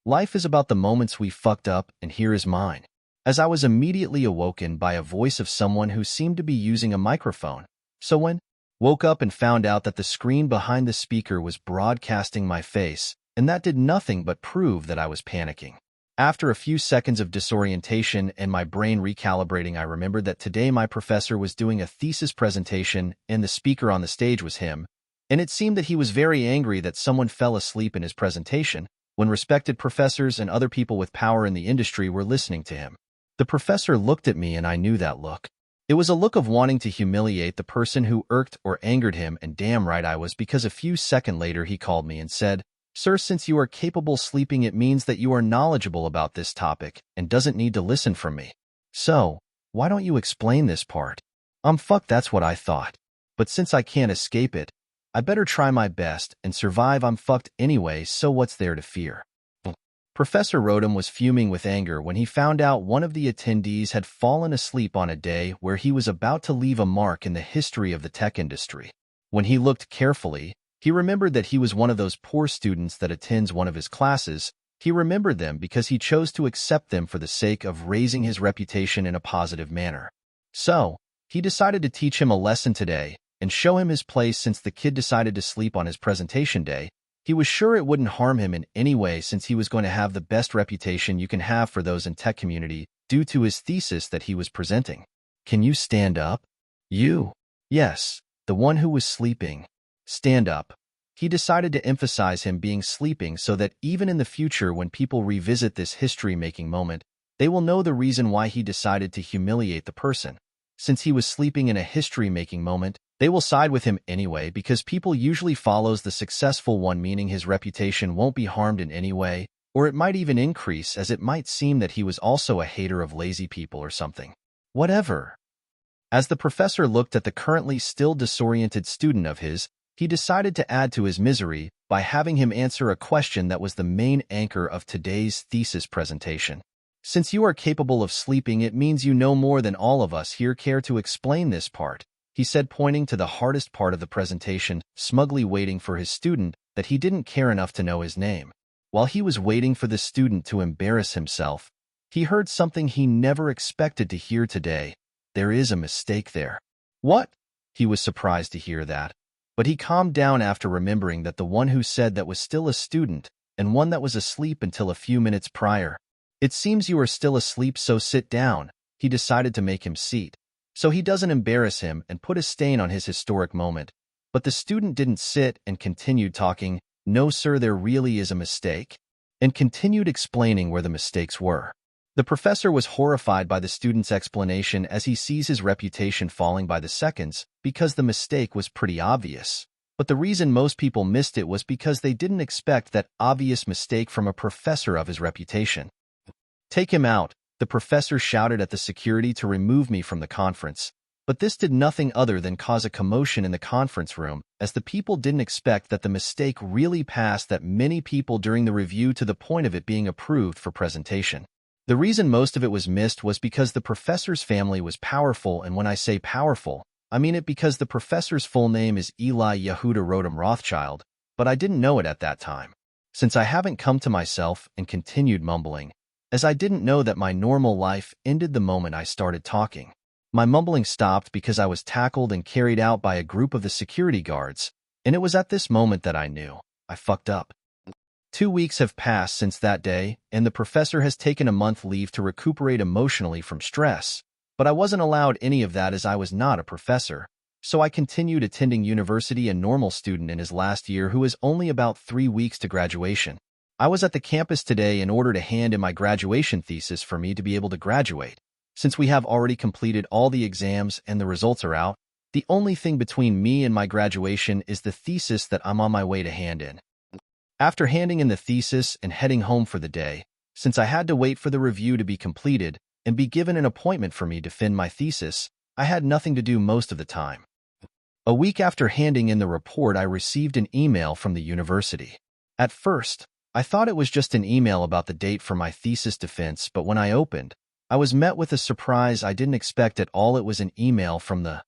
Life is about the moments we fucked up, and here is mine. As I was immediately awoken by a voice of someone who seemed to be using a microphone. So when woke up and found out that the screen behind the speaker was broadcasting my face, and that did nothing but prove that I was panicking. After a few seconds of disorientation and my brain recalibrating, I remembered that today my professor was doing a thesis presentation and the speaker on the stage was him, and it seemed that he was very angry that someone fell asleep in his presentation when respected professors and other people with power in the industry were listening to him. The professor looked at me and I knew that look. It was a look of wanting to humiliate the person who irked or angered him, and damn right I was, because a few seconds later he called me and said, "Sir, since you are capable sleeping, it means that you are knowledgeable about this topic and doesn't need to listen from me. So, why don't you explain this part?" Fuck, that's what I thought. But since I can't escape it, I better try my best and survive. I'm fucked anyway, so what's there to fear? Professor Rodham was fuming with anger when he found out one of the attendees had fallen asleep on a day where he was about to leave a mark in the history of the tech industry. When he looked carefully, he remembered that he was one of those poor students that attends one of his classes. He remembered them because he chose to accept them for the sake of raising his reputation in a positive manner. So, he decided to teach him a lesson today and show him his place. Since the kid decided to sleep on his presentation day, he was sure it wouldn't harm him in any way, since he was going to have the best reputation you can have for those in tech community due to his thesis that he was presenting. "Can you stand up?" "You?" "Yes, the one who was sleeping. Stand up." He decided to emphasize him being sleeping so that even in the future when people revisit this history-making moment, they will know the reason why he decided to humiliate the person. Since he was sleeping in a history-making moment, they will side with him anyway, because people usually follows the successful one, meaning his reputation won't be harmed in any way, or it might even increase, as it might seem that he was also a hater of lazy people or something. Whatever. As the professor looked at the currently still disoriented student of his, he decided to add to his misery by having him answer a question that was the main anchor of today's thesis presentation. "Since you are capable of sleeping, it means you know more than all of us here. Care to explain this part?" he said, pointing to the hardest part of the presentation, smugly waiting for his student that he didn't care enough to know his name. While he was waiting for the student to embarrass himself, he heard something he never expected to hear today. "There is a mistake there." "What?" He was surprised to hear that, but he calmed down after remembering that the one who said that was still a student and one that was asleep until a few minutes prior. "It seems you are still asleep, so sit down." He decided to make him seat, so he doesn't embarrass him and put a stain on his historic moment. But the student didn't sit and continued talking. "No, sir, there really is a mistake," and continued explaining where the mistakes were. The professor was horrified by the student's explanation, as he sees his reputation falling by the seconds, because the mistake was pretty obvious. But the reason most people missed it was because they didn't expect that obvious mistake from a professor of his reputation. "Take him out," the professor shouted at the security to remove me from the conference. But this did nothing other than cause a commotion in the conference room, as the people didn't expect that the mistake really passed that many people during the review to the point of it being approved for presentation. The reason most of it was missed was because the professor's family was powerful, and when I say powerful, I mean it because the professor's full name is Eli Yehuda Rodham Rothschild, but I didn't know it at that time. Since I haven't come to myself and continued mumbling, as I didn't know that my normal life ended the moment I started talking. My mumbling stopped because I was tackled and carried out by a group of the security guards, and it was at this moment that I knew I fucked up. 2 weeks have passed since that day, and the professor has taken a month leave to recuperate emotionally from stress. But I wasn't allowed any of that, as I was not a professor. So I continued attending university, a normal student in his last year who is only about 3 weeks to graduation. I was at the campus today in order to hand in my graduation thesis for me to be able to graduate. Since we have already completed all the exams and the results are out, the only thing between me and my graduation is the thesis that I'm on my way to hand in. After handing in the thesis and heading home for the day, since I had to wait for the review to be completed and be given an appointment for me to defend my thesis, I had nothing to do most of the time. A week after handing in the report, I received an email from the university. At first, I thought it was just an email about the date for my thesis defense, but when I opened, I was met with a surprise I didn't expect at all. It was an email from the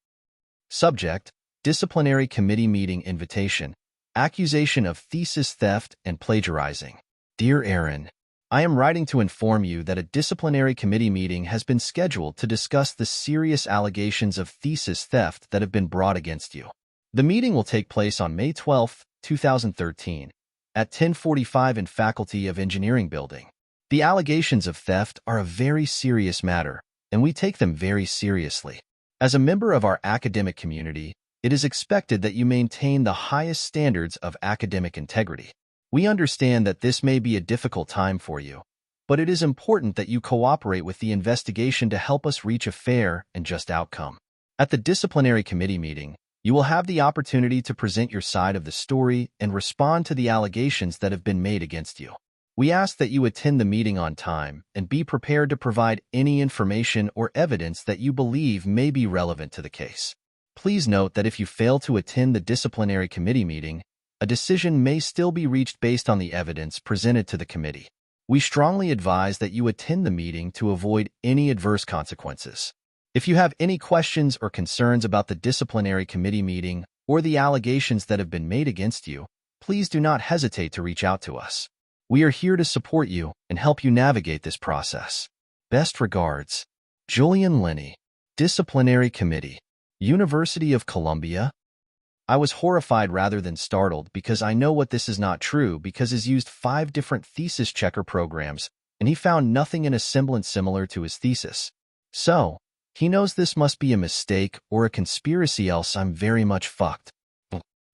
subject, disciplinary committee meeting invitation, accusation of thesis theft and plagiarizing. Dear Aaron, I am writing to inform you that a disciplinary committee meeting has been scheduled to discuss the serious allegations of thesis theft that have been brought against you. The meeting will take place on May 12, 2013, at 10:45 in Faculty of Engineering building. The allegations of theft are a very serious matter, and we take them very seriously. As a member of our academic community, it is expected that you maintain the highest standards of academic integrity. We understand that this may be a difficult time for you, but it is important that you cooperate with the investigation to help us reach a fair and just outcome. At the disciplinary committee meeting, you will have the opportunity to present your side of the story and respond to the allegations that have been made against you. We ask that you attend the meeting on time and be prepared to provide any information or evidence that you believe may be relevant to the case. Please note that if you fail to attend the disciplinary committee meeting, a decision may still be reached based on the evidence presented to the committee. We strongly advise that you attend the meeting to avoid any adverse consequences. If you have any questions or concerns about the disciplinary committee meeting or the allegations that have been made against you, please do not hesitate to reach out to us. We are here to support you and help you navigate this process. Best regards, Julian Lenny, Disciplinary Committee, University of Columbia. I was horrified rather than startled because I know what this is not true because he's used 5 different thesis checker programs and he found nothing in a semblance similar to his thesis. So, he knows this must be a mistake or a conspiracy, else I'm very much fucked.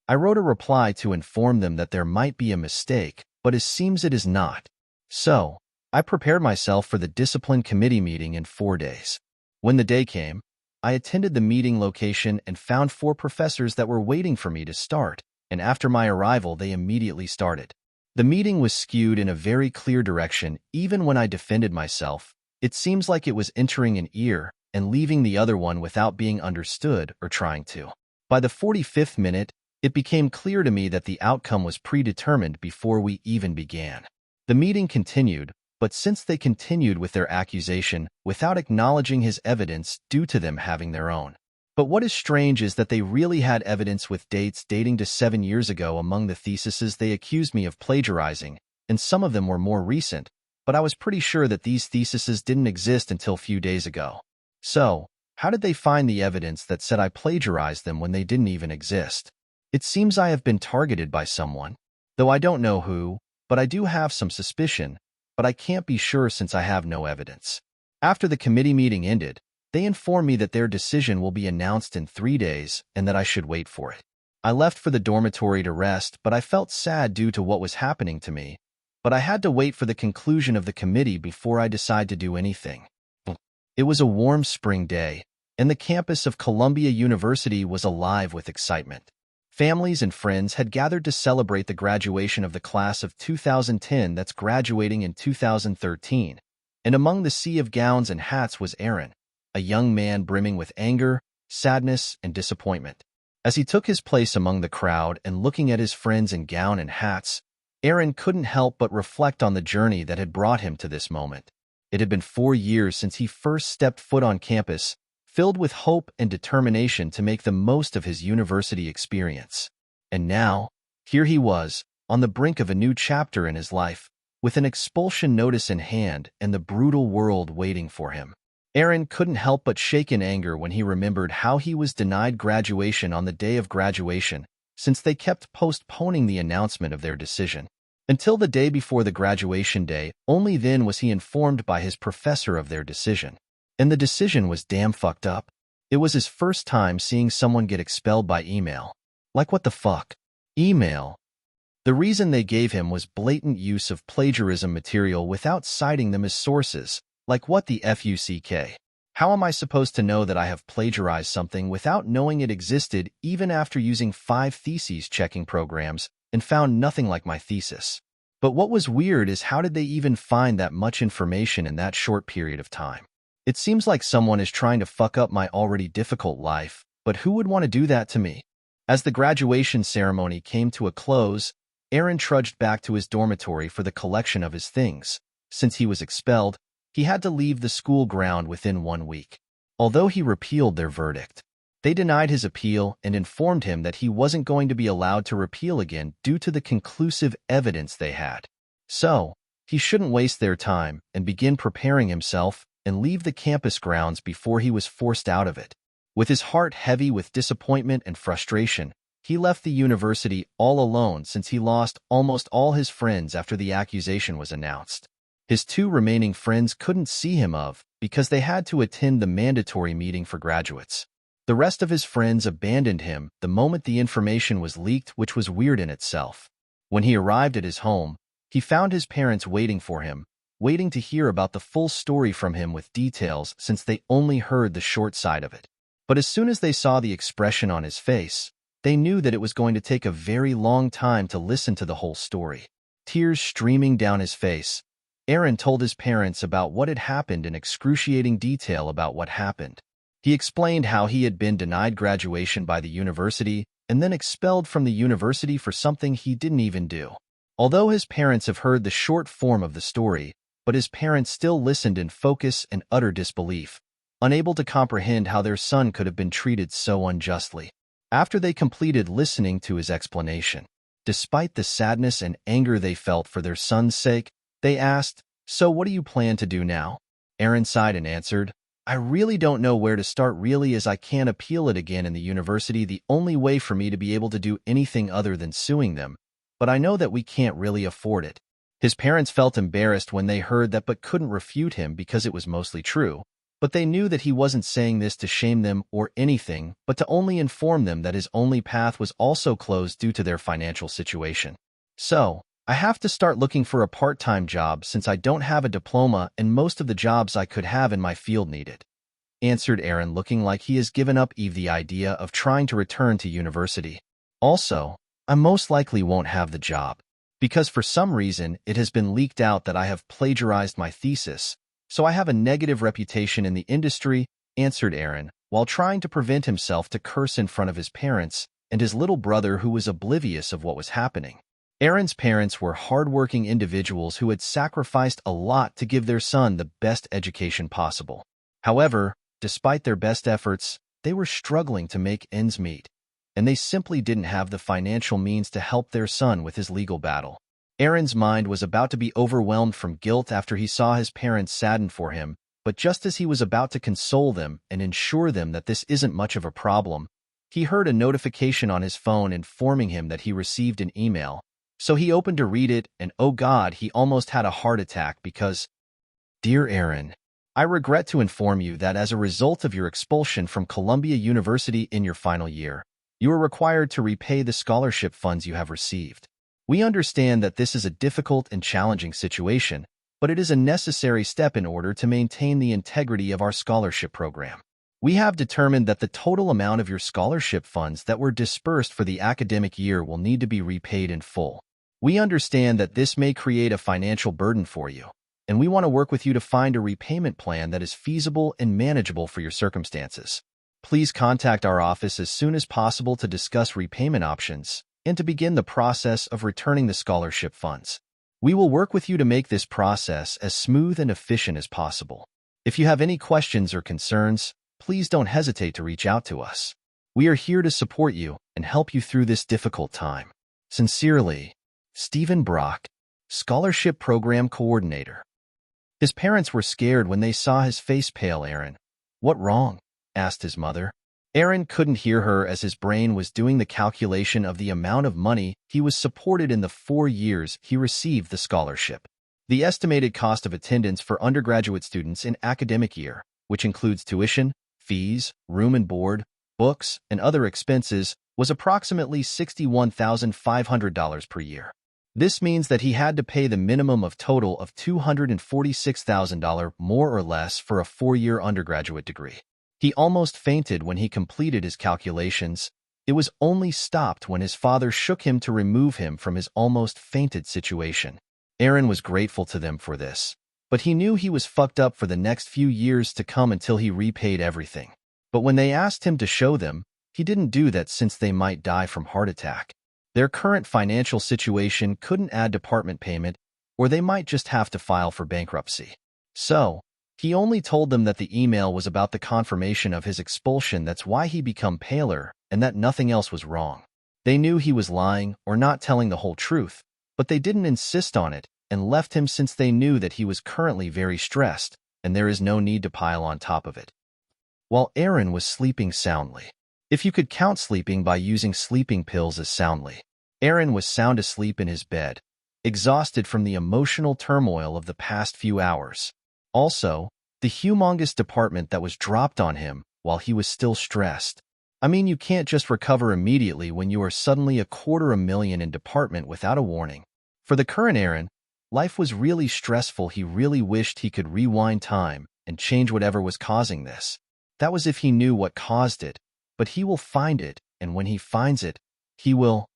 I wrote a reply to inform them that there might be a mistake, but it seems it is not. So, I prepared myself for the discipline committee meeting in 4 days. When the day came, I attended the meeting location and found 4 professors that were waiting for me to start, and after my arrival they immediately started. The meeting was skewed in a very clear direction. Even when I defended myself, it seems like it was entering an ear and leaving the other one without being understood or trying to. By the 45th minute, it became clear to me that the outcome was predetermined before we even began. The meeting continued, but since they continued with their accusation without acknowledging his evidence due to them having their own. But what is strange is that they really had evidence with dates dating to 7 years ago among the theses they accused me of plagiarizing, and some of them were more recent, but I was pretty sure that these theses didn't exist until a few days ago. So, how did they find the evidence that said I plagiarized them when they didn't even exist? It seems I have been targeted by someone, though I don't know who, but I do have some suspicion, but I can't be sure since I have no evidence. After the committee meeting ended, they informed me that their decision will be announced in 3 days and that I should wait for it. I left for the dormitory to rest, but I felt sad due to what was happening to me, but I had to wait for the conclusion of the committee before I decided to do anything. It was a warm spring day, and the campus of Columbia University was alive with excitement. Families and friends had gathered to celebrate the graduation of the class of 2010 that's graduating in 2013, and among the sea of gowns and hats was Aaron, a young man brimming with anger, sadness, and disappointment. As he took his place among the crowd and looking at his friends in gown and hats, Aaron couldn't help but reflect on the journey that had brought him to this moment. It had been 4 years since he first stepped foot on campus, filled with hope and determination to make the most of his university experience. And now, here he was, on the brink of a new chapter in his life, with an expulsion notice in hand and the brutal world waiting for him. Aaron couldn't help but shake in anger when he remembered how he was denied graduation on the day of graduation, since they kept postponing the announcement of their decision. Until the day before the graduation day, only then was he informed by his professor of their decision. And the decision was damn fucked up. It was his first time seeing someone get expelled by email. Like what the fuck? Email. The reason they gave him was blatant use of plagiarism material without citing them as sources. Like what the fuck? How am I supposed to know that I have plagiarized something without knowing it existed even after using 5 theses checking programs and found nothing like my thesis? But what was weird is how did they even find that much information in that short period of time? It seems like someone is trying to fuck up my already difficult life, but who would want to do that to me? As the graduation ceremony came to a close, Aaron trudged back to his dormitory for the collection of his things. Since he was expelled, he had to leave the school ground within 1 week. Although he repealed their verdict, they denied his appeal and informed him that he wasn't going to be allowed to repeal again due to the conclusive evidence they had. So, He shouldn't waste their time and begin preparing himself and leave the campus grounds before he was forced out of it. With his heart heavy with disappointment and frustration, he left the university all alone since he lost almost all his friends after the accusation was announced. His two remaining friends couldn't see him because they had to attend the mandatory meeting for graduates. The rest of his friends abandoned him the moment the information was leaked, which was weird in itself. When he arrived at his home, he found his parents waiting for him, waiting to hear about the full story from him with details since they only heard the short side of it. But as soon as they saw the expression on his face, they knew that it was going to take a very long time to listen to the whole story. Tears streaming down his face, Aaron told his parents about what had happened in excruciating detail about what happened. He explained how he had been denied graduation by the university and then expelled from the university for something he didn't even do. Although his parents have heard the short form of the story, but his parents still listened in focus and utter disbelief, unable to comprehend how their son could have been treated so unjustly. After they completed listening to his explanation, despite the sadness and anger they felt for their son's sake, they asked, "So what do you plan to do now?" Aaron sighed and answered, "I really don't know where to start really, as I can't appeal it again in the university. The only way for me to be able to do anything other than suing them, but I know that we can't really afford it." His parents felt embarrassed when they heard that but couldn't refute him because it was mostly true. But they knew that he wasn't saying this to shame them or anything, but to only inform them that his only path was also closed due to their financial situation. "So, I have to start looking for a part-time job since I don't have a diploma and most of the jobs I could have in my field need it," answered Aaron, looking like he has given up the idea of trying to return to university. "Also, I most likely won't have the job, because for some reason it has been leaked out that I have plagiarized my thesis, so I have a negative reputation in the industry," answered Aaron, while trying to prevent himself to curse in front of his parents and his little brother, who was oblivious of what was happening. Aaron's parents were hardworking individuals who had sacrificed a lot to give their son the best education possible. However, despite their best efforts, they were struggling to make ends meet, and they simply didn't have the financial means to help their son with his legal battle. Aaron's mind was about to be overwhelmed from guilt after he saw his parents saddened for him, but just as he was about to console them and ensure them that this isn't much of a problem, he heard a notification on his phone informing him that he received an email. So he opened to read it, and oh God, he almost had a heart attack because, "Dear Aaron, I regret to inform you that as a result of your expulsion from Columbia University in your final year, you are required to repay the scholarship funds you have received. We understand that this is a difficult and challenging situation, but it is a necessary step in order to maintain the integrity of our scholarship program. We have determined that the total amount of your scholarship funds that were dispersed for the academic year will need to be repaid in full. We understand that this may create a financial burden for you, and we want to work with you to find a repayment plan that is feasible and manageable for your circumstances. Please contact our office as soon as possible to discuss repayment options and to begin the process of returning the scholarship funds. We will work with you to make this process as smooth and efficient as possible. If you have any questions or concerns, please don't hesitate to reach out to us. We are here to support you and help you through this difficult time. Sincerely, Stephen Brock, Scholarship Program Coordinator." His parents were scared when they saw his face pale. "Aaron, what wrong?" asked his mother. Aaron couldn't hear her as his brain was doing the calculation of the amount of money he was supported in the 4 years he received the scholarship. The estimated cost of attendance for undergraduate students in academic year, which includes tuition, fees, room and board, books, and other expenses, was approximately $61,500 per year. This means that he had to pay the minimum of total of $246,000 more or less for a 4-year undergraduate degree. He almost fainted when he completed his calculations. It was only stopped when his father shook him to remove him from his almost fainted situation. Aaron was grateful to them for this, but he knew he was fucked up for the next few years to come until he repaid everything. But when they asked him to show them, he didn't do that since they might die from heart attack. Their current financial situation couldn't add department payment, or they might just have to file for bankruptcy. So, he only told them that the email was about the confirmation of his expulsion, that's why he became paler, and that nothing else was wrong. They knew he was lying or not telling the whole truth, but they didn't insist on it and left him since they knew that he was currently very stressed, and there is no need to pile on top of it. While Aaron was sleeping soundly, if you could count sleeping by using sleeping pills as soundly, Aaron was sound asleep in his bed, exhausted from the emotional turmoil of the past few hours. Also, the humongous department that was dropped on him while he was still stressed. I mean, you can't just recover immediately when you are suddenly $250,000 in department without a warning. For the current Aaron, life was really stressful. He really wished he could rewind time and change whatever was causing this. That was if he knew what caused it, but he will find it, and when he finds it, he will...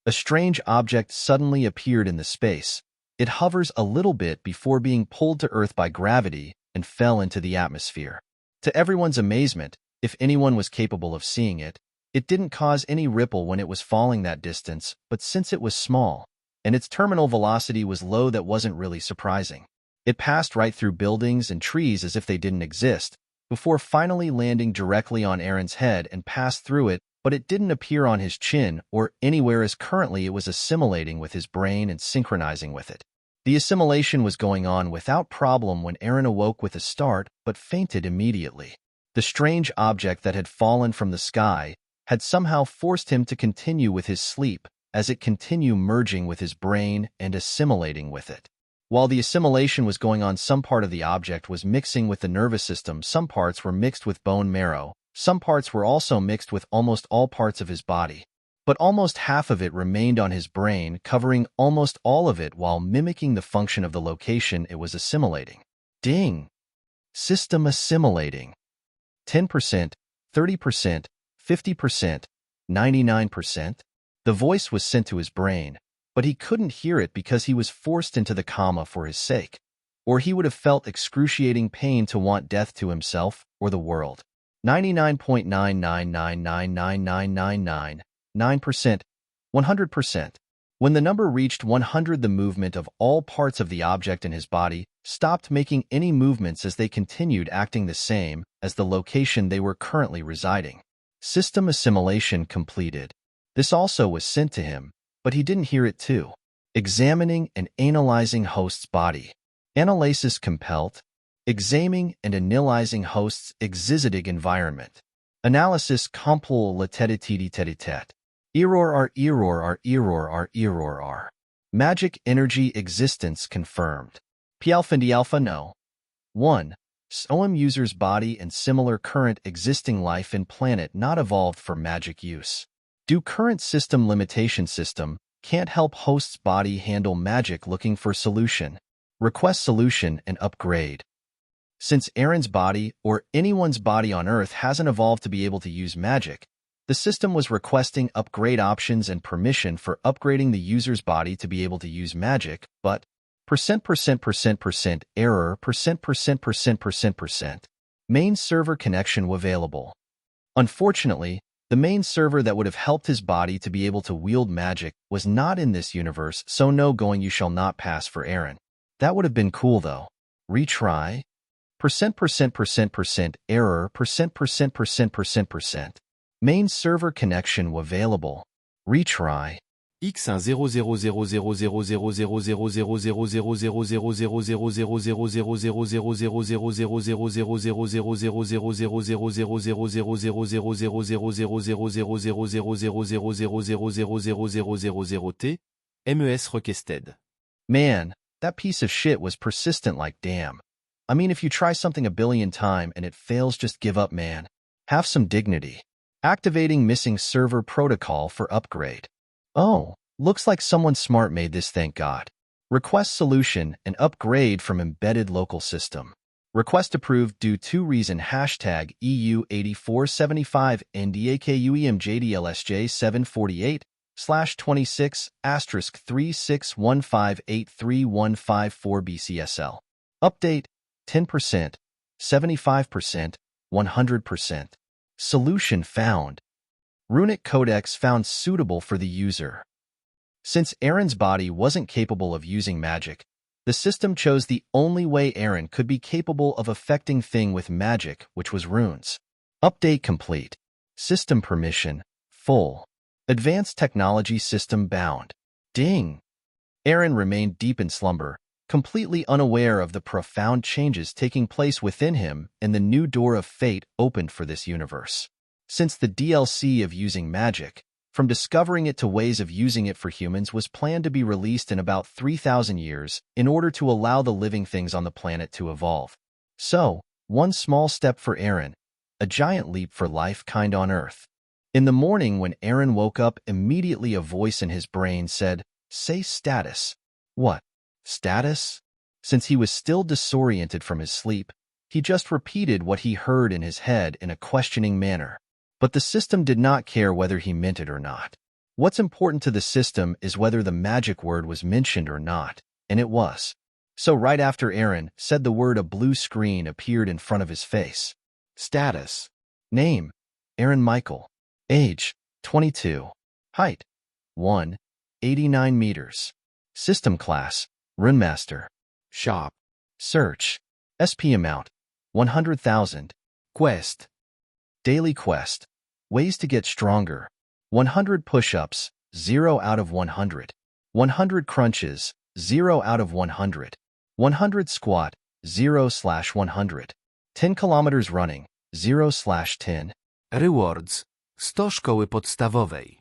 A strange object suddenly appeared in the space. It hovers a little bit before being pulled to Earth by gravity and fell into the atmosphere. To everyone's amazement, if anyone was capable of seeing it, it didn't cause any ripple when it was falling that distance, but since it was small, and its terminal velocity was low, that wasn't really surprising. It passed right through buildings and trees as if they didn't exist, before finally landing directly on Aaron's head and passed through it, but it didn't appear on his chin or anywhere, as currently it was assimilating with his brain and synchronizing with it. The assimilation was going on without problem when Aaron awoke with a start, but fainted immediately. The strange object that had fallen from the sky had somehow forced him to continue with his sleep, as it continued merging with his brain and assimilating with it. While the assimilation was going on, some part of the object was mixing with the nervous system, some parts were mixed with bone marrow, some parts were also mixed with almost all parts of his body. But almost half of it remained on his brain, covering almost all of it while mimicking the function of the location it was assimilating. Ding! System assimilating. 10%, 30%, 50%, 99%. The voice was sent to his brain, but he couldn't hear it because he was forced into the coma for his sake, or he would have felt excruciating pain to want death to himself or the world. 99.9999999 9%, 100%. When the number reached 100, the movement of all parts of the object in his body stopped making any movements as they continued acting the same as the location they were currently residing. System assimilation completed. This also was sent to him, but he didn't hear it too. Examining and analyzing host's body. Analysis compelled. Examining and analyzing host's existing environment. Analysis compul latetitet. Error R. Magic energy existence confirmed. P-alpha alpha no. 1. SOM user's body and similar current existing life in planet not evolved for magic use. Do current system limitation system can't help host's body handle magic, looking for solution. Request solution and upgrade. Since Aaron's body or anyone's body on Earth hasn't evolved to be able to use magic, the system was requesting upgrade options and permission for upgrading the user's body to be able to use magic, but error main server connection available. Unfortunately, the main server that would have helped his body to be able to wield magic was not in this universe, so no going. You shall not pass for Aaron. That would have been cool though. Retry. Error main server connection available. Retry. X1 T MES requested. Man, that piece of shit was persistent like damn. I mean, if you try something a billion times and it fails, just give up, man. Have some dignity. Activating missing server protocol for upgrade. Oh, looks like someone smart made this, thank God. Request solution and upgrade from embedded local system. Request approved due to reason hashtag EU8475 NDAKUEMJDLSJ748 /26 *361583154 BCSL. Update 10%, 75%, 100%. Solution found. Runic codex found suitable for the user. Since Aaron's body wasn't capable of using magic, the system chose the only way Aaron could be capable of affecting thing with magic, which was runes. Update complete. System permission full. Advanced technology system bound. Ding. Aaron remained deep in slumber, completely unaware of the profound changes taking place within him and the new door of fate opened for this universe. Since the DLC of using magic, from discovering it to ways of using it for humans, was planned to be released in about 3,000 years in order to allow the living things on the planet to evolve. So, one small step for Aaron, a giant leap for life kind on Earth. In the morning when Aaron woke up, immediately a voice in his brain said, "Say status." What? Status? Since he was still disoriented from his sleep, he just repeated what he heard in his head in a questioning manner. But the system did not care whether he meant it or not. What's important to the system is whether the magic word was mentioned or not, and it was. So right after Aaron said the word, a blue screen appeared in front of his face. Status. Name: Aaron Michael. Age: 22. Height: 189 meters. System class: Runemaster. Shop. Search: SP amount: 100,000. Quest: Daily quest: Ways to get stronger. 100 push-ups, 0 out of 100. 100 crunches, 0 out of 100. 100 squat, 0/100. 10 kilometers running, 0/10. Rewards. 100 szkoły podstawowej.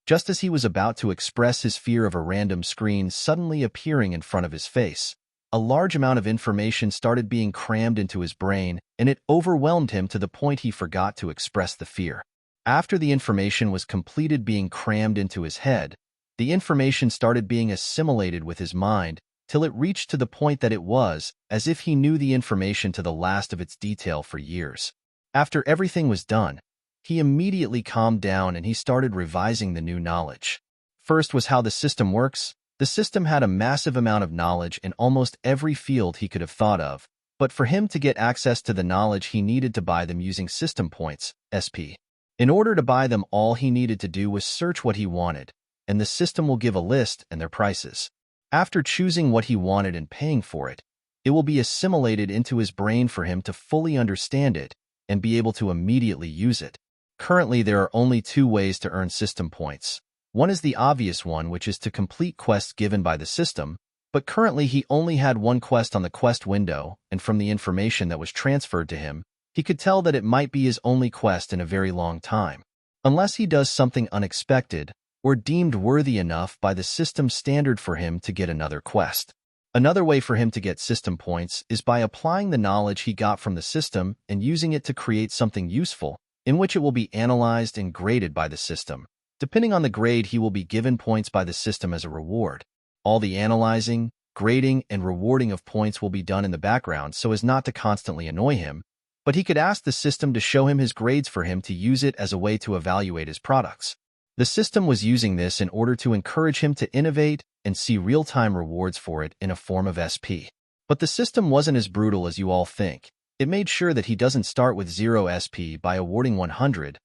Just as he was about to express his fear of a random screen suddenly appearing in front of his face, a large amount of information started being crammed into his brain, and it overwhelmed him to the point he forgot to express the fear. After the information was completed being crammed into his head, the information started being assimilated with his mind till it reached to the point that it was as if he knew the information to the last of its detail for years. After everything was done, he immediately calmed down and he started revising the new knowledge. First was how the system works. The system had a massive amount of knowledge in almost every field he could have thought of, but for him to get access to the knowledge he needed to buy them using system points, SP. In order to buy them, all he needed to do was search what he wanted, and the system will give a list and their prices. After choosing what he wanted and paying for it, it will be assimilated into his brain for him to fully understand it and be able to immediately use it. Currently, there are only 2 ways to earn system points. One is the obvious one, which is to complete quests given by the system, but currently he only had one quest on the quest window, and from the information that was transferred to him, he could tell that it might be his only quest in a very long time, unless he does something unexpected or deemed worthy enough by the system standard for him to get another quest. Another way for him to get system points is by applying the knowledge he got from the system and using it to create something useful, in which it will be analyzed and graded by the system. Depending on the grade, he will be given points by the system as a reward. All the analyzing, grading, and rewarding of points will be done in the background so as not to constantly annoy him, but he could ask the system to show him his grades for him to use it as a way to evaluate his products. The system was using this in order to encourage him to innovate and see real-time rewards for it in a form of SP. But the system wasn't as brutal as you all think. It made sure that he doesn't start with 0 SP by awarding 100,000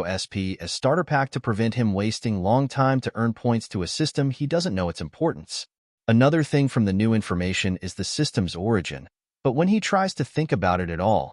SP as starter pack to prevent him wasting long time to earn points to a system he doesn't know its importance. Another thing from the new information is the system's origin, but when he tries to think about it at all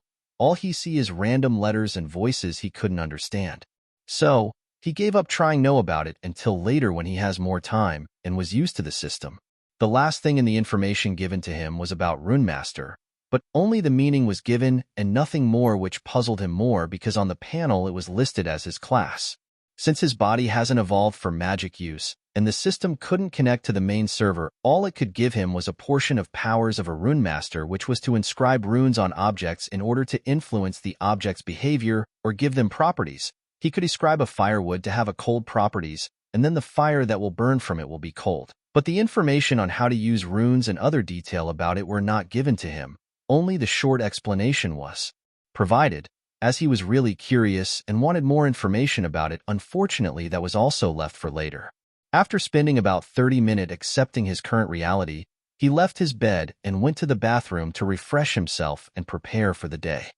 he sees is random letters and voices he couldn't understand. So, he gave up trying to know about it until later when he has more time and was used to the system. The last thing in the information given to him was about Runemaster, but only the meaning was given and nothing more, which puzzled him more because on the panel it was listed as his class. Since his body hasn't evolved for magic use, and the system couldn't connect to the main server, all it could give him was a portion of powers of a Runemaster, which was to inscribe runes on objects in order to influence the object's behavior or give them properties. He could ascribe a firewood to have a cold properties, and then the fire that will burn from it will be cold. But the information on how to use runes and other detail about it were not given to him. Only the short explanation was provided, as he was really curious and wanted more information about it. Unfortunately, that was also left for later. After spending about 30 minutes accepting his current reality, he left his bed and went to the bathroom to refresh himself and prepare for the day.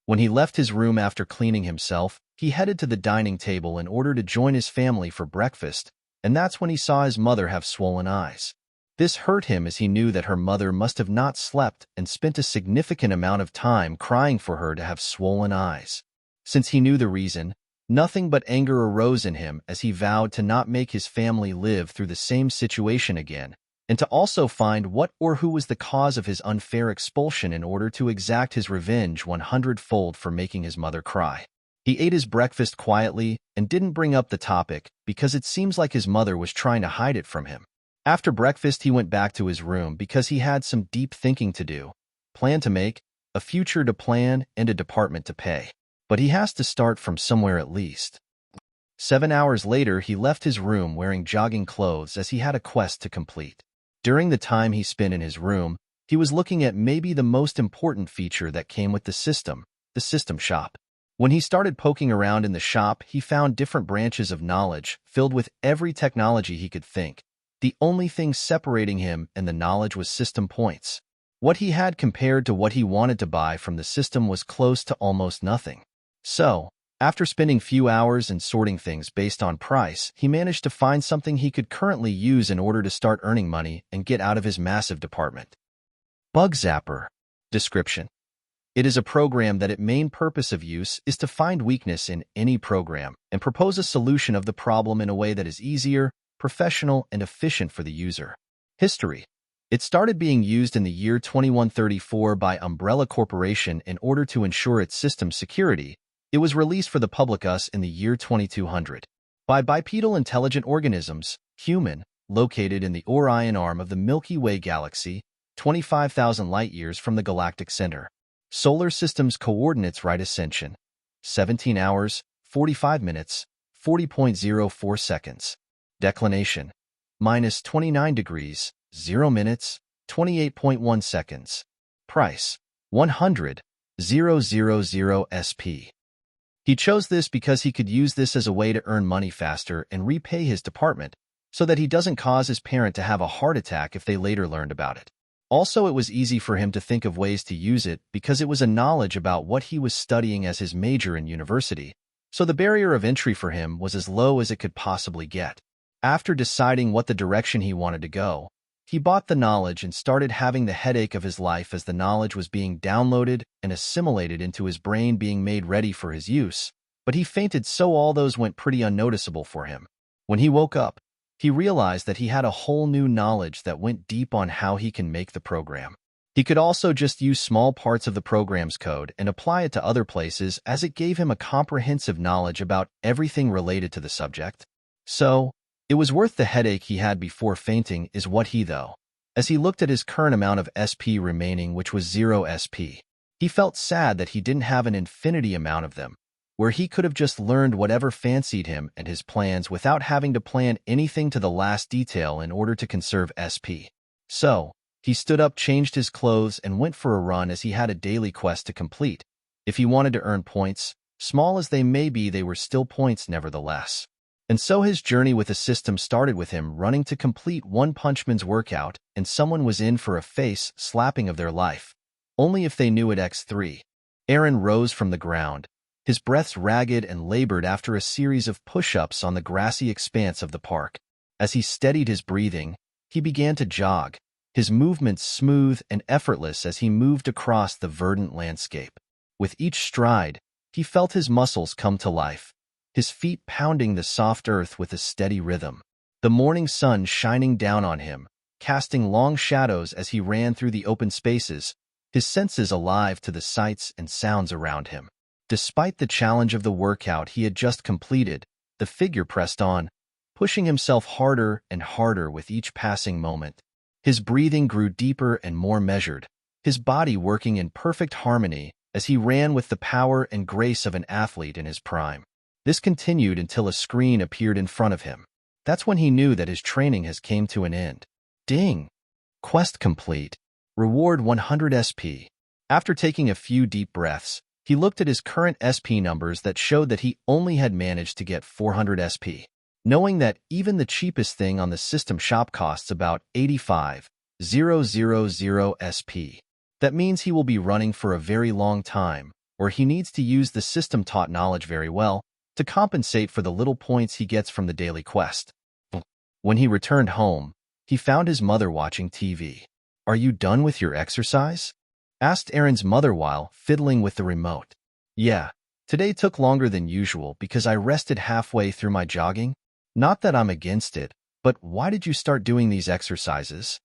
When he left his room after cleaning himself, he headed to the dining table in order to join his family for breakfast, and that's when he saw his mother have swollen eyes. This hurt him as he knew that her mother must have not slept and spent a significant amount of time crying for her to have swollen eyes. Since he knew the reason, Nothing but anger arose in him as he vowed to not make his family live through the same situation again, and to also find what or who was the cause of his unfair expulsion in order to exact his revenge 100-fold for making his mother cry. He ate his breakfast quietly and didn't bring up the topic because it seems like his mother was trying to hide it from him. After breakfast, he went back to his room because he had some deep thinking to do, plan to make, a future to plan, and a department to pay. But he has to start from somewhere at least. 7 hours later, he left his room wearing jogging clothes as he had a quest to complete. During the time he spent in his room, he was looking at maybe the most important feature that came with the system shop. When he started poking around in the shop, he found different branches of knowledge filled with every technology he could think. The only thing separating him and the knowledge was system points. What he had compared to what he wanted to buy from the system was close to almost nothing. So, after spending few hours and sorting things based on price, he managed to find something he could currently use in order to start earning money and get out of his massive department. Bug Zapper. Description: it is a program that its main purpose of use is to find weakness in any program and propose a solution of the problem in a way that is easier, professional, and efficient for the user. History: it started being used in the year 2134 by Umbrella Corporation in order to ensure its system security. It was released for the public US in the year 2200 by Bipedal Intelligent Organisms, human, located in the Orion arm of the Milky Way galaxy, 25,000 light-years from the galactic center. Solar System's coordinates: right ascension, 17 hours, 45 minutes, 40.04 seconds. Declination, minus 29 degrees, 0 minutes, 28.1 seconds. Price, 100,000 SP. He chose this because he could use this as a way to earn money faster and repay his department, so that he doesn't cause his parent to have a heart attack if they later learned about it. Also, it was easy for him to think of ways to use it because it was a knowledge about what he was studying as his major in university, so the barrier of entry for him was as low as it could possibly get. After deciding what the direction he wanted to go, he bought the knowledge and started having the headache of his life as the knowledge was being downloaded and assimilated into his brain, being made ready for his use, but he fainted, so all those went pretty unnoticeable for him. When he woke up, he realized that he had a whole new knowledge that went deep on how he can make the program. He could also just use small parts of the program's code and apply it to other places, as it gave him a comprehensive knowledge about everything related to the subject. So, it was worth the headache he had before fainting, is what he though. As he looked at his current amount of SP remaining, which was 0 SP, he felt sad that he didn't have an infinity amount of them, where he could have just learned whatever fancied him and his plans without having to plan anything to the last detail in order to conserve SP. So, he stood up, changed his clothes, and went for a run as he had a daily quest to complete. If he wanted to earn points, small as they may be, they were still points nevertheless. And so his journey with the system started with him running to complete One Punch Man's workout, and someone was in for a face slapping of their life. Only if they knew it. X3. Aaron rose from the ground, his breaths ragged and labored after a series of push-ups on the grassy expanse of the park. As he steadied his breathing, he began to jog, his movements smooth and effortless as he moved across the verdant landscape. With each stride, he felt his muscles come to life, his feet pounding the soft earth with a steady rhythm. The morning sun shining down on him, casting long shadows as he ran through the open spaces, his senses alive to the sights and sounds around him. Despite the challenge of the workout he had just completed, the figure pressed on, pushing himself harder and harder with each passing moment. His breathing grew deeper and more measured, his body working in perfect harmony as he ran with the power and grace of an athlete in his prime. This continued until a screen appeared in front of him. That's when he knew that his training has came to an end. Ding! Quest complete. Reward 100 SP. After taking a few deep breaths, he looked at his current SP numbers that showed that he only had managed to get 400 SP. Knowing that even the cheapest thing on the system shop costs about 85,000 SP. That means he will be running for a very long time, or he needs to use the system-taught knowledge very well to compensate for the little points he gets from the daily quest. When he returned home, he found his mother watching TV. "Are you done with your exercise?" asked Aaron's mother while fiddling with the remote. "Yeah, Today took longer than usual because I rested halfway through my jogging. Not that I'm against it, but why did you start doing these exercises?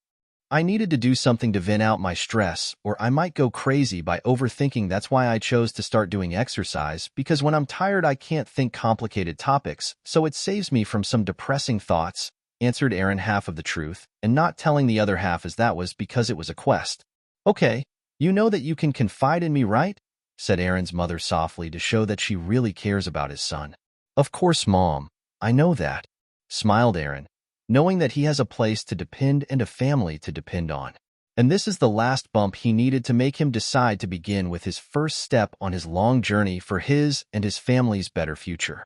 I needed to do something to vent out my stress, or I might go crazy by overthinking. That's why I chose to start doing exercise, because when I'm tired I can't think complicated topics, so it saves me from some depressing thoughts, answered Aaron half of the truth, and not telling the other half as that was because it was a quest. Okay, you know that you can confide in me, right? Said Aaron's mother softly to show that she really cares about his son. Of course, Mom. I know that, smiled Aaron, knowing that he has a place to depend and a family to depend on. And this is the last bump he needed to make him decide to begin with his first step on his long journey for his and his family's better future.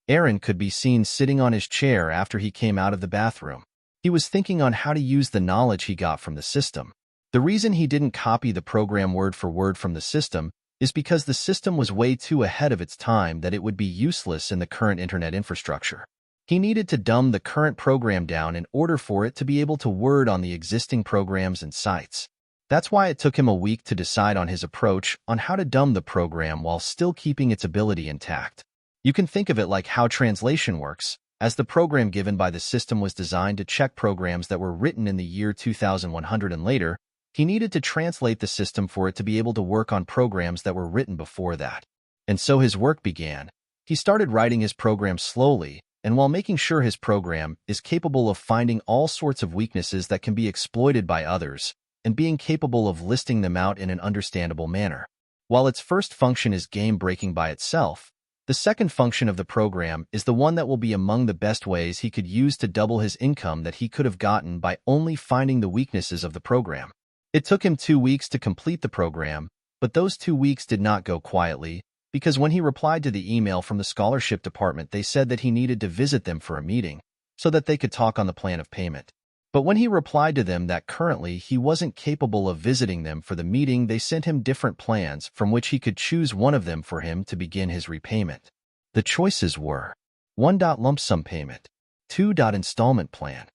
Aaron could be seen sitting on his chair after he came out of the bathroom. He was thinking on how to use the knowledge he got from the system. The reason he didn't copy the program word for word from the system is because the system was way too ahead of its time that it would be useless in the current internet infrastructure. He needed to dumb the current program down in order for it to be able to word on the existing programs and sites. That's why it took him a week to decide on his approach on how to dumb the program while still keeping its ability intact. You can think of it like how translation works, as the program given by the system was designed to check programs that were written in the year 2100 and later. He needed to translate the system for it to be able to work on programs that were written before that. And so his work began. He started writing his program slowly, and while making sure his program is capable of finding all sorts of weaknesses that can be exploited by others, and being capable of listing them out in an understandable manner. While its first function is game-breaking by itself, the second function of the program is the one that will be among the best ways he could use to double his income that he could have gotten by only finding the weaknesses of the program. It took him 2 weeks to complete the program, but those 2 weeks did not go quietly, because when he replied to the email from the scholarship department, they said that he needed to visit them for a meeting, so that they could talk on the plan of payment. But when he replied to them that currently he wasn't capable of visiting them for the meeting, they sent him different plans from which he could choose one of them for him to begin his repayment. The choices were 1. Lump sum payment, 2. Installment plan,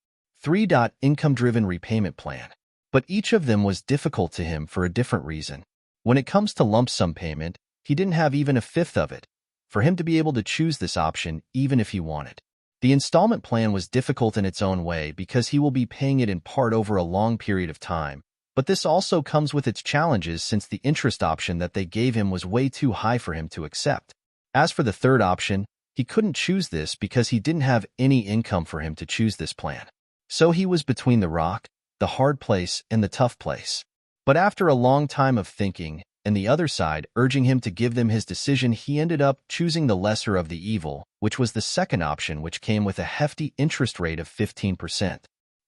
3. Income-driven repayment plan. But each of them was difficult to him for a different reason. When it comes to lump sum payment, he didn't have even a fifth of it, for him to be able to choose this option even if he wanted. The installment plan was difficult in its own way because he will be paying it in part over a long period of time, but this also comes with its challenges since the interest option that they gave him was way too high for him to accept. As for the third option, he couldn't choose this because he didn't have any income for him to choose this plan. So he was between the rock, the hard place, and the tough place. But after a long time of thinking, and the other side urging him to give them his decision, he ended up choosing the lesser of the evil, which was the second option, which came with a hefty interest rate of 15%.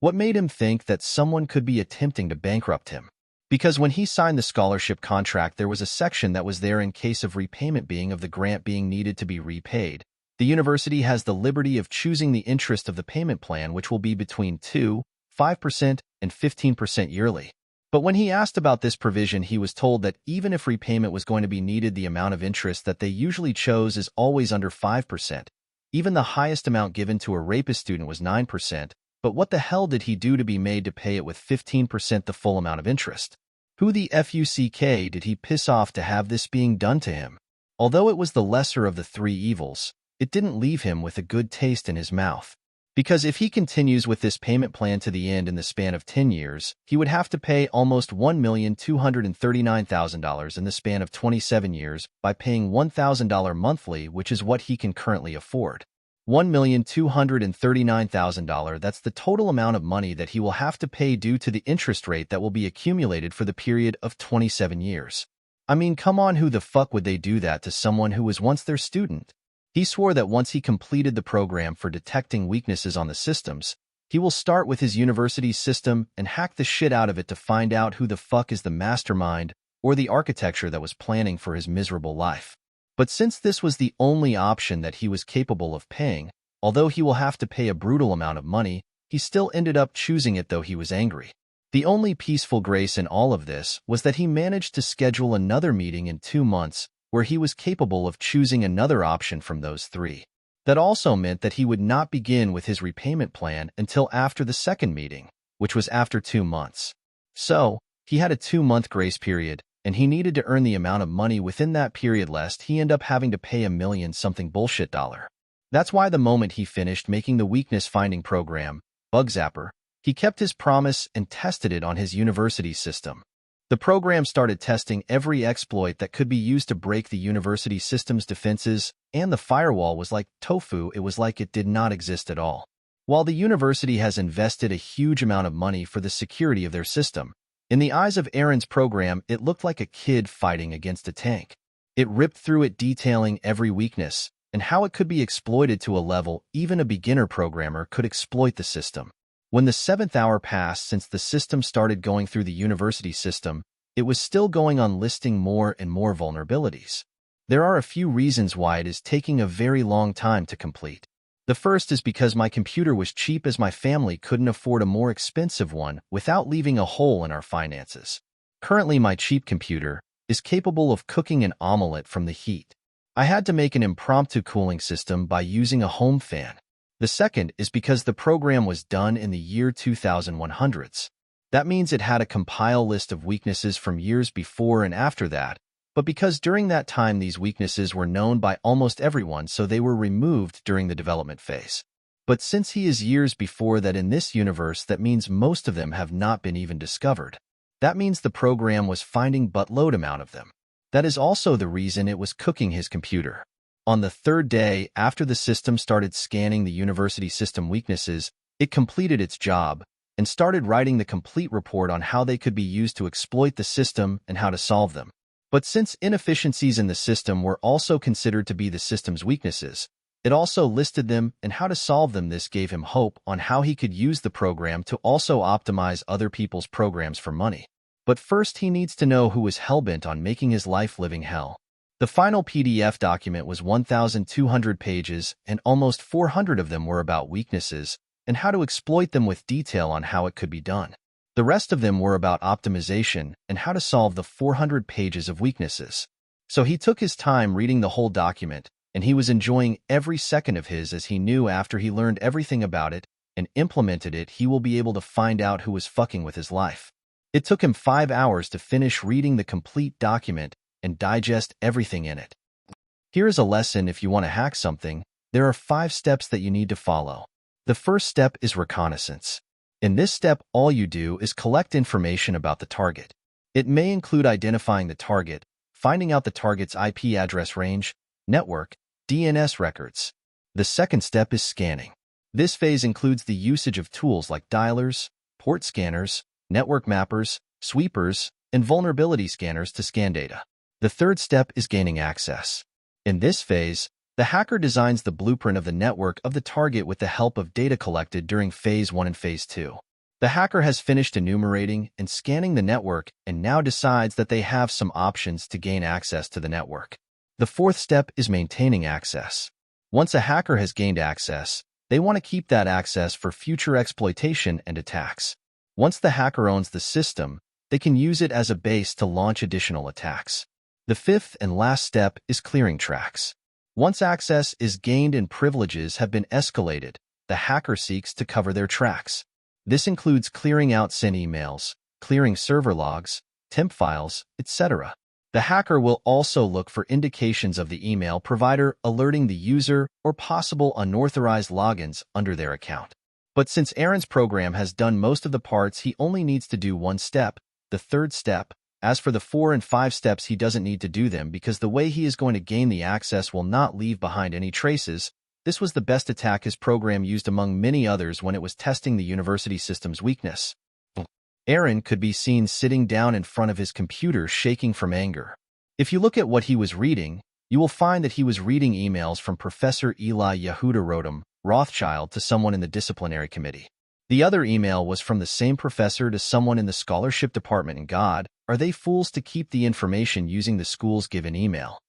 What made him think that someone could be attempting to bankrupt him? Because when he signed the scholarship contract, there was a section that was there in case of repayment being of the grant being needed to be repaid. The university has the liberty of choosing the interest of the payment plan, which will be between 2, 5%, and 15% yearly. But when he asked about this provision, he was told that even if repayment was going to be needed, the amount of interest that they usually chose is always under 5%. Even the highest amount given to a rapist student was 9%, but what the hell did he do to be made to pay it with 15% the full amount of interest? Who the fuck did he piss off to have this being done to him? Although it was the lesser of the three evils, it didn't leave him with a good taste in his mouth. Because if he continues with this payment plan to the end in the span of 10 years, he would have to pay almost $1,239,000 in the span of 27 years by paying $1,000 monthly, which is what he can currently afford. $1,239,000, that's the total amount of money that he will have to pay due to the interest rate that will be accumulated for the period of 27 years. I mean, come on, who the fuck would they do that to someone who was once their student? He swore that once he completed the program for detecting weaknesses on the systems, he will start with his university's system and hack the shit out of it to find out who the fuck is the mastermind or the architecture that was planning for his miserable life. But since this was the only option that he was capable of paying, although he will have to pay a brutal amount of money, he still ended up choosing it, though he was angry. The only peaceful grace in all of this was that he managed to schedule another meeting in 2 months where he was capable of choosing another option from those three. That also meant that he would not begin with his repayment plan until after the second meeting, which was after 2 months. So, he had a 2-month grace period, and he needed to earn the amount of money within that period lest he end up having to pay $1 million something bullshit dollar. That's why the moment he finished making the weakness-finding program, Bug Zapper, he kept his promise and tested it on his university system. The program started testing every exploit that could be used to break the university system's defenses, and the firewall was like tofu. It was like it did not exist at all. While the university has invested a huge amount of money for the security of their system, in the eyes of Aaron's program, it looked like a kid fighting against a tank. It ripped through it, detailing every weakness and how it could be exploited to a level even a beginner programmer could exploit the system. When the 7th hour passed since the system started going through the university system, it was still going on, listing more and more vulnerabilities. There are a few reasons why it is taking a very long time to complete. The first is because my computer was cheap, as my family couldn't afford a more expensive one without leaving a hole in our finances. Currently, my cheap computer is capable of cooking an omelet from the heat. I had to make an impromptu cooling system by using a home fan. The second is because the program was done in the year 2100s. That means it had a compile list of weaknesses from years before and after that, but because during that time these weaknesses were known by almost everyone, so they were removed during the development phase. But since he is years before that in this universe, that means most of them have not been even discovered. That means the program was finding buttload amount of them. That is also the reason it was cooking his computer. On the 3rd day after the system started scanning the university system weaknesses, it completed its job and started writing the complete report on how they could be used to exploit the system and how to solve them. But since inefficiencies in the system were also considered to be the system's weaknesses, it also listed them and how to solve them. This gave him hope on how he could use the program to also optimize other people's programs for money. But first he needs to know who was hellbent on making his life living hell. The final PDF document was 1,200 pages, and almost 400 of them were about weaknesses and how to exploit them with detail on how it could be done. The rest of them were about optimization and how to solve the 400 pages of weaknesses. So he took his time reading the whole document, and he was enjoying every second of his, as he knew after he learned everything about it and implemented it, he will be able to find out who was fucking with his life. It took him 5 hours to finish reading the complete document and digest everything in it. Here is a lesson: if you want to hack something, there are 5 steps that you need to follow. The first step is reconnaissance. In this step, all you do is collect information about the target. It may include identifying the target, finding out the target's IP address range, network, DNS records. The second step is scanning. This phase includes the usage of tools like dialers, port scanners, network mappers, sweepers, and vulnerability scanners to scan data. The third step is gaining access. In this phase, the hacker designs the blueprint of the network of the target with the help of data collected during Phase 1 and Phase 2. The hacker has finished enumerating and scanning the network and now decides that they have some options to gain access to the network. The fourth step is maintaining access. Once a hacker has gained access, they want to keep that access for future exploitation and attacks. Once the hacker owns the system, they can use it as a base to launch additional attacks. The fifth and last step is clearing tracks. Once access is gained and privileges have been escalated, the hacker seeks to cover their tracks. This includes clearing out sent emails, clearing server logs, temp files, etc. The hacker will also look for indications of the email provider alerting the user or possible unauthorized logins under their account. But since Aaron's program has done most of the parts, he only needs to do one step, the third step. As for the 4 and 5 steps, he doesn't need to do them because the way he is going to gain the access will not leave behind any traces. This was the best attack his program used among many others when it was testing the university system's weakness. Aaron could be seen sitting down in front of his computer shaking from anger. If you look at what he was reading, you will find that he was reading emails from Professor Eli Yehuda Rodham Rothschild to someone in the disciplinary committee. The other email was from the same professor to someone in the scholarship department. And God, are they fools to keep the information using the school's given email?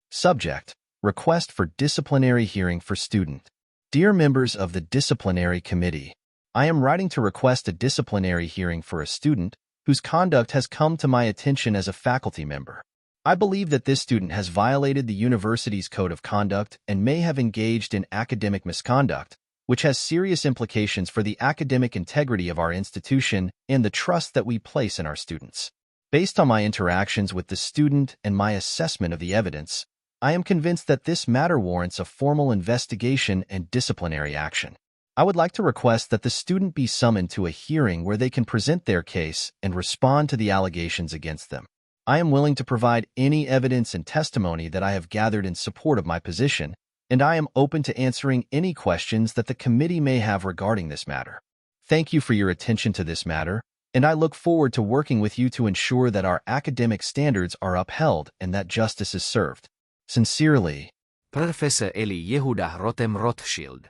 Subject: Request for disciplinary hearing for student. Dear members of the disciplinary committee, I am writing to request a disciplinary hearing for a student whose conduct has come to my attention as a faculty member. I believe that this student has violated the university's code of conduct and may have engaged in academic misconduct, which has serious implications for the academic integrity of our institution and the trust that we place in our students. Based on my interactions with the student and my assessment of the evidence, I am convinced that this matter warrants a formal investigation and disciplinary action. I would like to request that the student be summoned to a hearing where they can present their case and respond to the allegations against them. I am willing to provide any evidence and testimony that I have gathered in support of my position, and I am open to answering any questions that the committee may have regarding this matter. Thank you for your attention to this matter, and I look forward to working with you to ensure that our academic standards are upheld and that justice is served. Sincerely, Professor Eli Yehuda Rotem Rothschild.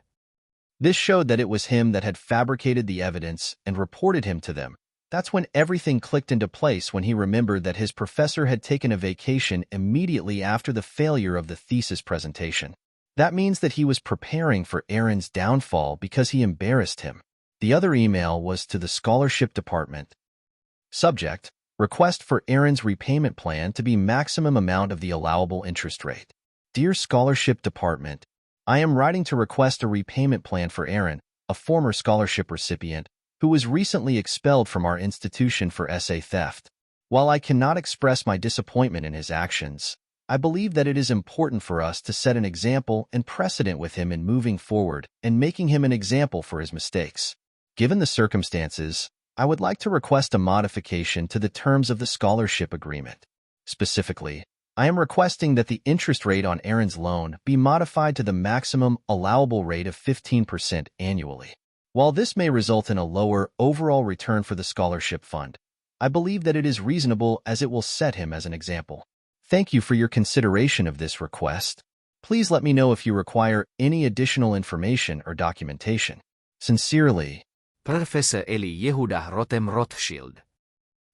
this showed that it was him that had fabricated the evidence and reported him to them. That's when everything clicked into place when he remembered that his professor had taken a vacation immediately after the failure of the thesis presentation. That means that he was preparing for Aaron's downfall because he embarrassed him. The other email was to the scholarship department. Subject: request for Aaron's repayment plan to be maximum amount of the allowable interest rate. Dear Scholarship Department, I am writing to request a repayment plan for Aaron, a former scholarship recipient, who was recently expelled from our institution for essay theft. While I cannot express my disappointment in his actions, I believe that it is important for us to set an example and precedent with him in moving forward and making him an example for his mistakes. Given the circumstances, I would like to request a modification to the terms of the scholarship agreement. Specifically, I am requesting that the interest rate on Aaron's loan be modified to the maximum allowable rate of 15% annually. While this may result in a lower overall return for the scholarship fund, I believe that it is reasonable as it will set him as an example. Thank you for your consideration of this request. Please let me know if you require any additional information or documentation. Sincerely, Professor Eli Yehuda Rotem Rothschild.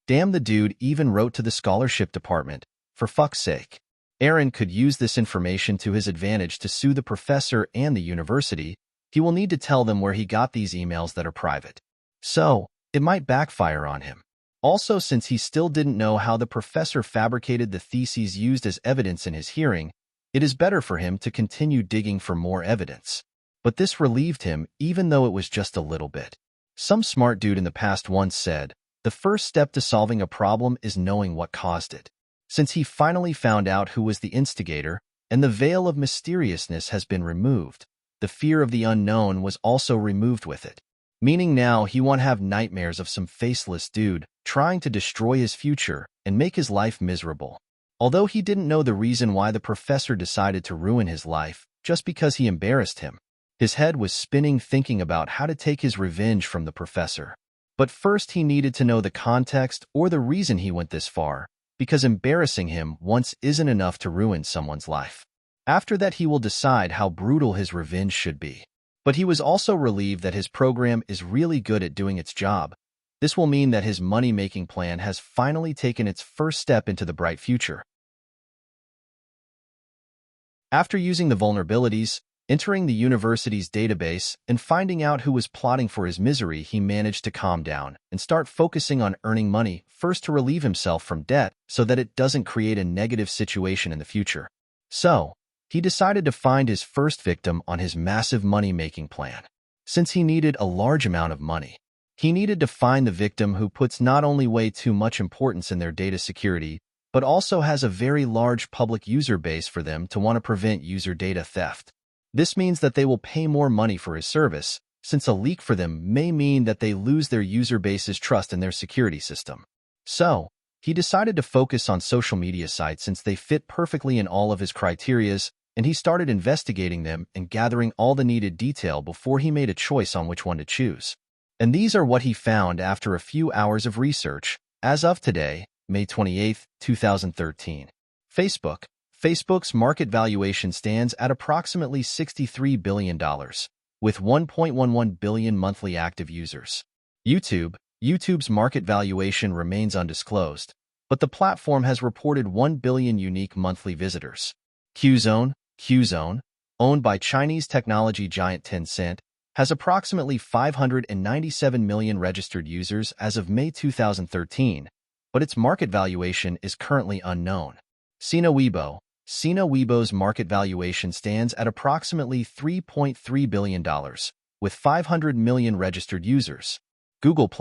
Damn, the dude even wrote to the scholarship department. For fuck's sake. Aaron could use this information to his advantage to sue the professor and the university. He will need to tell them where he got these emails that are private. So, it might backfire on him. Also, since he still didn't know how the professor fabricated the theses used as evidence in his hearing, it is better for him to continue digging for more evidence. But this relieved him, even though it was just a little bit. Some smart dude in the past once said, the first step to solving a problem is knowing what caused it. Since he finally found out who was the instigator, and the veil of mysteriousness has been removed, the fear of the unknown was also removed with it. Meaning now he won't have nightmares of some faceless dude trying to destroy his future and make his life miserable. Although he didn't know the reason why the professor decided to ruin his life, just because he embarrassed him. His head was spinning thinking about how to take his revenge from the professor. But first he needed to know the context or the reason he went this far, because embarrassing him once isn't enough to ruin someone's life. After that he will decide how brutal his revenge should be. But he was also relieved that his program is really good at doing its job. This will mean that his money-making plan has finally taken its first step into the bright future. After using the vulnerabilities, entering the university's database, and finding out who was plotting for his misery, he managed to calm down and start focusing on earning money, first to relieve himself from debt so that it doesn't create a negative situation in the future. So, he decided to find his first victim on his massive money-making plan. Since he needed a large amount of money, he needed to find the victim who puts not only way too much importance in their data security, but also has a very large public user base for them to want to prevent user data theft. This means that they will pay more money for his service, since a leak for them may mean that they lose their user base's trust in their security system. So, he decided to focus on social media sites since they fit perfectly in all of his criterias, and he started investigating them and gathering all the needed detail before he made a choice on which one to choose. And these are what he found after a few hours of research, as of today, May 28, 2013. Facebook. Facebook's market valuation stands at approximately $63 billion, with 1.11 billion monthly active users. YouTube's market valuation remains undisclosed, but the platform has reported 1 billion unique monthly visitors. Qzone, owned by Chinese technology giant Tencent, has approximately 597 million registered users as of May 2013, but its market valuation is currently unknown. Sina Weibo's market valuation stands at approximately $3.3 billion, with 500 million registered users. Google+.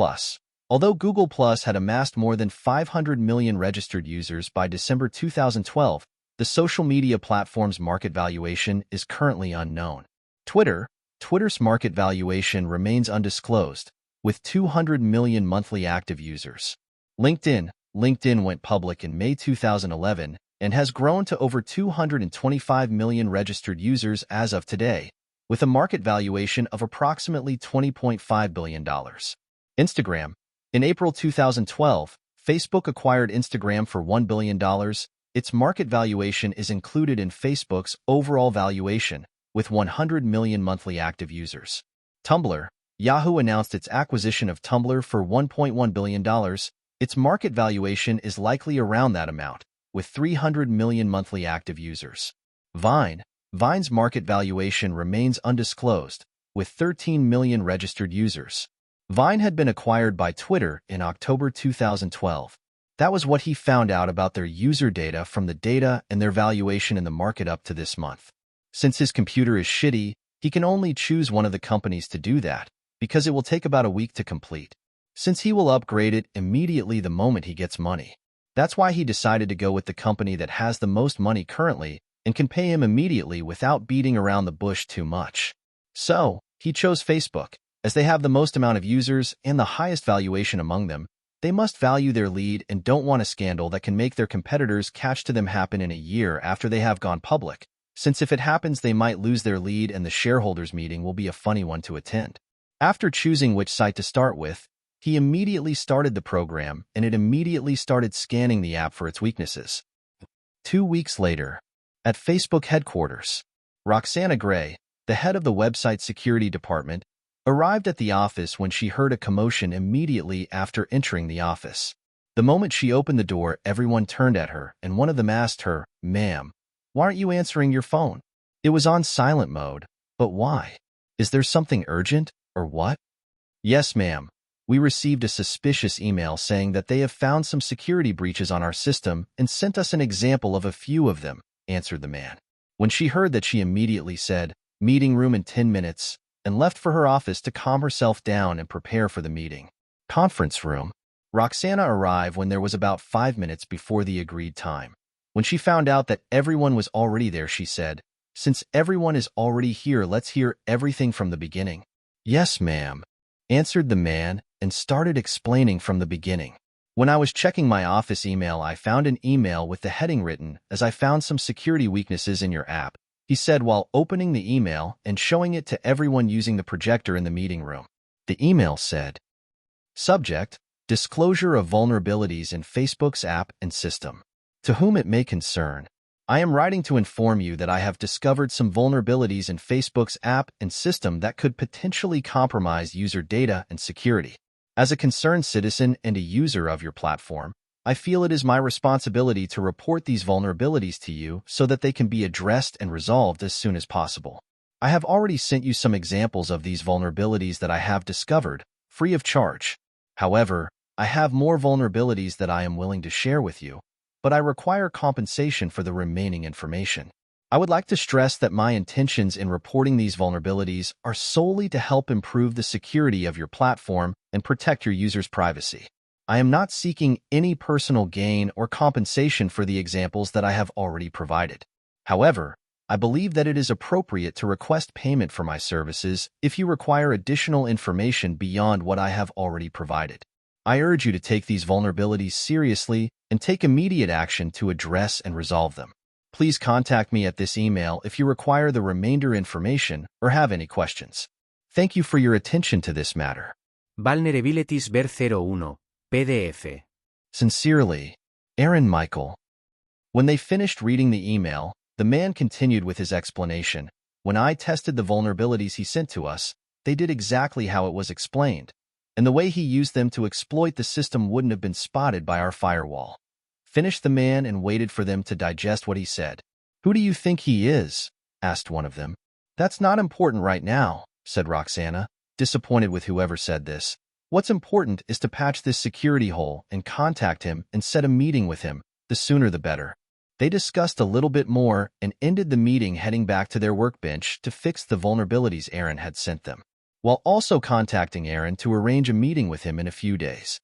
Although Google Plus had amassed more than 500 million registered users by December 2012, the social media platform's market valuation is currently unknown. Twitter's market valuation remains undisclosed, with 200 million monthly active users. LinkedIn went public in May 2011 and has grown to over 225 million registered users as of today, with a market valuation of approximately $20.5 billion. Instagram. In April 2012, Facebook acquired Instagram for $1 billion. Its market valuation is included in Facebook's overall valuation, with 100 million monthly active users. Tumblr. Yahoo announced its acquisition of Tumblr for $1.1 billion. Its market valuation is likely around that amount, with 300 million monthly active users. Vine's market valuation remains undisclosed, with 13 million registered users. Vine had been acquired by Twitter in October 2012. That was what he found out about their user data from the data and their valuation in the market up to this month. Since his computer is shitty, he can only choose one of the companies to do that, because it will take about a week to complete. Since he will upgrade it immediately the moment he gets money. That's why he decided to go with the company that has the most money currently and can pay him immediately without beating around the bush too much. So, he chose Facebook. As they have the most amount of users and the highest valuation among them, they must value their lead and don't want a scandal that can make their competitors catch to them happen in a year after they have gone public, since if it happens they might lose their lead and the shareholders meeting will be a funny one to attend. After choosing which site to start with, he immediately started the program and it immediately started scanning the app for its weaknesses. 2 weeks later, at Facebook headquarters, Roxana Gray, the head of the website security department, arrived at the office when she heard a commotion immediately after entering the office. The moment she opened the door, everyone turned at her, and one of them asked her, "Ma'am, why aren't you answering your phone?" It was on silent mode. But why? Is there something urgent, or what? Yes, ma'am. We received a suspicious email saying that they have found some security breaches on our system and sent us an example of a few of them, answered the man. When she heard that, she immediately said, "Meeting room in 10 minutes, and left for her office to calm herself down and prepare for the meeting. Conference room. Roxana arrived when there was about 5 minutes before the agreed time. When she found out that everyone was already there, she said, "Since everyone is already here, let's hear everything from the beginning." "Yes, ma'am," answered the man and started explaining from the beginning. "When I was checking my office email, I found an email with the heading written as I found some security weaknesses in your app," he said while opening the email and showing it to everyone using the projector in the meeting room. The email said, "Subject, disclosure of vulnerabilities in Facebook's app and system. To whom it may concern, I am writing to inform you that I have discovered some vulnerabilities in Facebook's app and system that could potentially compromise user data and security. As a concerned citizen and a user of your platform, I feel it is my responsibility to report these vulnerabilities to you so that they can be addressed and resolved as soon as possible. I have already sent you some examples of these vulnerabilities that I have discovered, free of charge. However, I have more vulnerabilities that I am willing to share with you, but I require compensation for the remaining information. I would like to stress that my intentions in reporting these vulnerabilities are solely to help improve the security of your platform and protect your users' privacy. I am not seeking any personal gain or compensation for the examples that I have already provided. However, I believe that it is appropriate to request payment for my services if you require additional information beyond what I have already provided. I urge you to take these vulnerabilities seriously and take immediate action to address and resolve them. Please contact me at this email if you require the remainder information or have any questions. Thank you for your attention to this matter. Vulnerabilities ver 01, PDF. Sincerely, Aaron Michael. When they finished reading the email, the man continued with his explanation. When I tested the vulnerabilities he sent to us, they did exactly how it was explained, and the way he used them to exploit the system wouldn't have been spotted by our firewall. Finished the man and waited for them to digest what he said. "Who do you think he is?" asked one of them. "That's not important right now," said Roxana, disappointed with whoever said this. "What's important is to patch this security hole and contact him and set a meeting with him. The sooner the better." They discussed a little bit more and ended the meeting, heading back to their workbench to fix the vulnerabilities Aaron had sent them. while also contacting Aaron to arrange a meeting with him in a few days.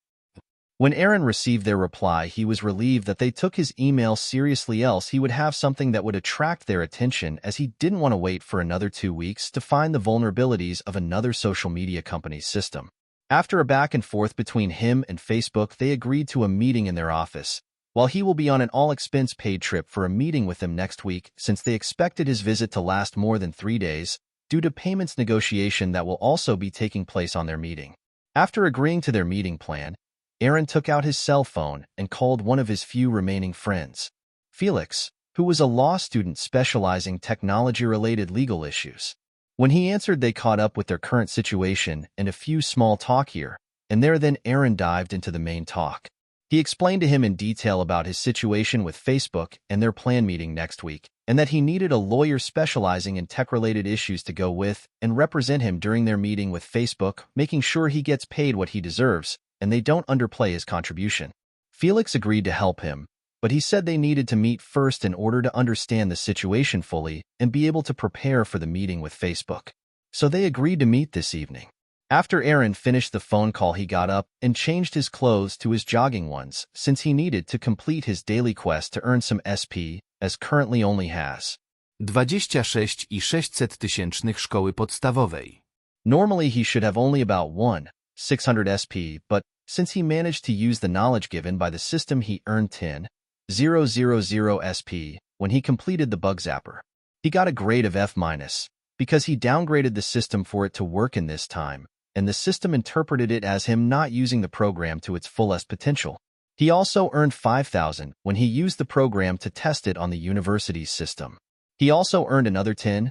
When Aaron received their reply, he was relieved that they took his email seriously, else he would have something that would attract their attention, as he didn't want to wait for another 2 weeks to find the vulnerabilities of another social media company's system. After a back and forth between him and Facebook, they agreed to a meeting in their office, while he will be on an all-expense-paid trip for a meeting with them next week, since they expected his visit to last more than 3 days, due to payments negotiation that will also be taking place on their meeting. After agreeing to their meeting plan, Aaron took out his cell phone and called one of his few remaining friends, Felix, who was a law student specializing technology-related legal issues. When he answered, they caught up with their current situation and a few small talk here and there. Then Aaron dived into the main talk. He explained to him in detail about his situation with Facebook and their planned meeting next week, and that he needed a lawyer specializing in tech-related issues to go with and represent him during their meeting with Facebook, making sure he gets paid what he deserves and they don't underplay his contribution. Felix agreed to help him, but he said they needed to meet first in order to understand the situation fully and be able to prepare for the meeting with Facebook. So they agreed to meet this evening. After Aaron finished the phone call, he got up and changed his clothes to his jogging ones, since he needed to complete his daily quest to earn some SP, as currently only has 26,600 szkoły podstawowej. Normally he should have only about 600 SP, but since he managed to use the knowledge given by the system, he earned 10,000 SP when he completed the bug zapper. He got a grade of F-, because he downgraded the system for it to work in this time, and the system interpreted it as him not using the program to its fullest potential. He also earned 5,000 when he used the program to test it on the university's system. He also earned another 10,000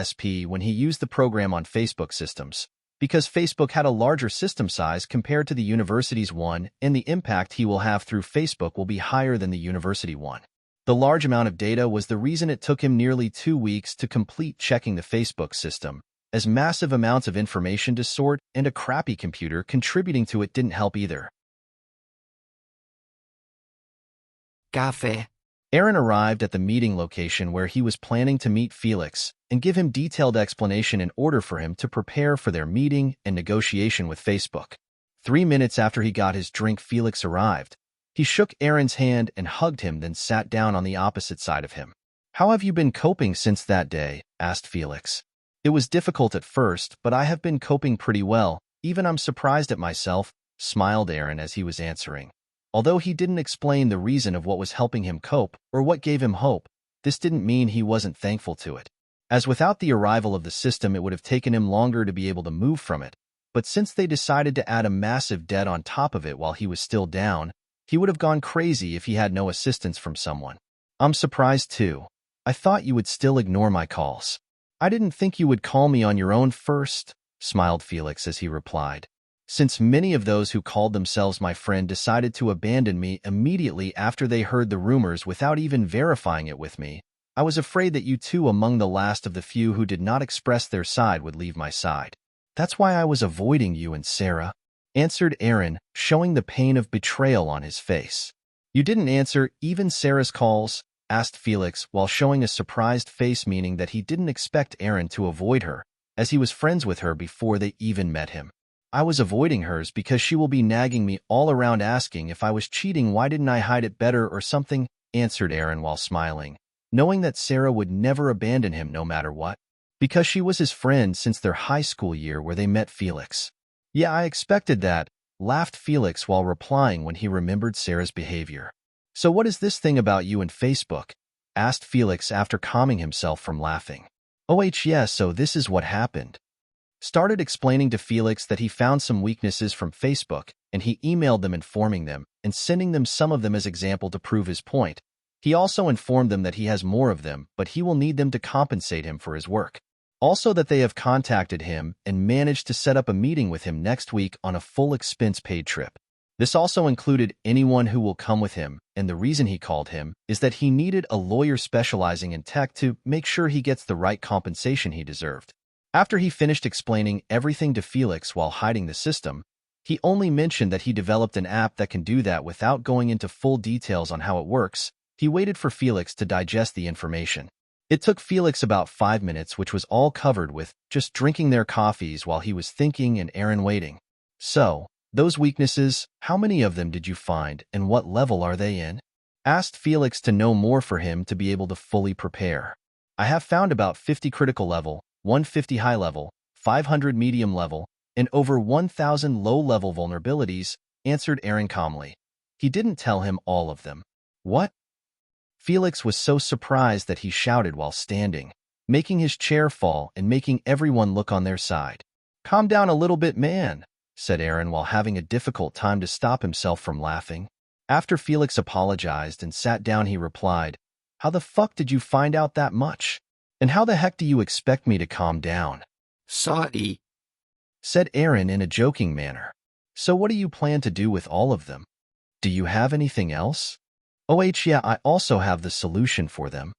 SP when he used the program on Facebook systems, because Facebook had a larger system size compared to the university's one, and the impact he will have through Facebook will be higher than the university one. The large amount of data was the reason it took him nearly 2 weeks to complete checking the Facebook system, as massive amounts of information to sort and a crappy computer contributing to it didn't help either. Kafe. Aaron arrived at the meeting location where he was planning to meet Felix and give him detailed explanation in order for him to prepare for their meeting and negotiation with Facebook. 3 minutes after he got his drink, Felix arrived. He shook Aaron's hand and hugged him, then sat down on the opposite side of him. "How have you been coping since that day?" asked Felix. "It was difficult at first, but I have been coping pretty well. Even I'm surprised at myself," smiled Aaron as he was answering. Although he didn't explain the reason of what was helping him cope or what gave him hope, this didn't mean he wasn't thankful to it, as without the arrival of the system it would have taken him longer to be able to move from it. But since they decided to add a massive debt on top of it while he was still down, he would have gone crazy if he had no assistance from someone. "I'm surprised too. I thought you would still ignore my calls." "I didn't think you would call me on your own first," smiled Felix as he replied. "Since many of those who called themselves my friend decided to abandon me immediately after they heard the rumors without even verifying it with me, I was afraid that you too, among the last of the few who did not express their side, would leave my side. That's why I was avoiding you and Sarah," answered Aaron, showing the pain of betrayal on his face. "You didn't answer even Sarah's calls?" asked Felix while showing a surprised face, meaning that he didn't expect Aaron to avoid her, as he was friends with her before they even met him. "I was avoiding hers because she will be nagging me all around asking if I was cheating. Why didn't I hide it better or something?" answered Aaron while smiling, knowing that Sarah would never abandon him no matter what, because she was his friend since their high school year where they met Felix. "Yeah, I expected that," laughed Felix while replying when he remembered Sarah's behavior. "So what is this thing about you and Facebook?" asked Felix after calming himself from laughing. "Oh yes, so this is what happened." Started explaining to Felix that he found some weaknesses from Facebook, and he emailed them informing them and sending them some of them as example to prove his point. He also informed them that he has more of them, but he will need them to compensate him for his work. Also that they have contacted him and managed to set up a meeting with him next week on a full expense-paid trip. This also included anyone who will come with him, and the reason he called him is that he needed a lawyer specializing in tech to make sure he gets the right compensation he deserved. After he finished explaining everything to Felix while hiding the system, he only mentioned that he developed an app that can do that without going into full details on how it works. He waited for Felix to digest the information. It took Felix about 5 minutes, which was all covered with just drinking their coffees while he was thinking and Aaron waiting. So, those weaknesses, how many of them did you find and what level are they in? Asked Felix to know more for him to be able to fully prepare. I have found about 50 critical level, 150 high level, 500 medium level, and over 1,000 low-level vulnerabilities, answered Aaron calmly. He didn't tell him all of them. What? Felix was so surprised that he shouted while standing, making his chair fall and making everyone look on their side. Calm down a little bit, man, said Aaron while having a difficult time to stop himself from laughing. After Felix apologized and sat down, he replied, How the fuck did you find out that much? And how the heck do you expect me to calm down? Sorry, said Aaron in a joking manner. So what do you plan to do with all of them? Do you have anything else? Oh, yeah, I also have the solution for them,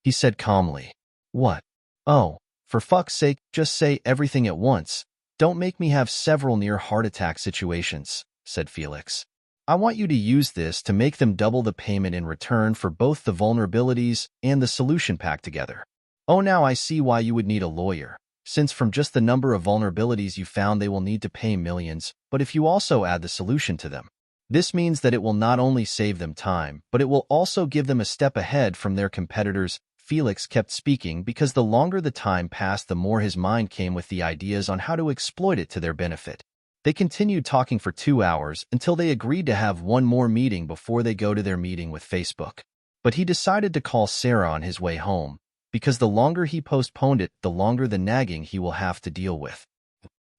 he said calmly. What? Oh, for fuck's sake, just say everything at once. Don't make me have several near heart attack situations, said Felix. I want you to use this to make them double the payment in return for both the vulnerabilities and the solution pack together. Oh, now I see why you would need a lawyer, since from just the number of vulnerabilities you found they will need to pay millions, but if you also add the solution to them, this means that it will not only save them time, but it will also give them a step ahead from their competitors. Felix kept speaking because the longer the time passed, the more his mind came with the ideas on how to exploit it to their benefit. They continued talking for 2 hours until they agreed to have one more meeting before they go to their meeting with Facebook. But he decided to call Sarah on his way home, because the longer he postponed it, the longer the nagging he will have to deal with.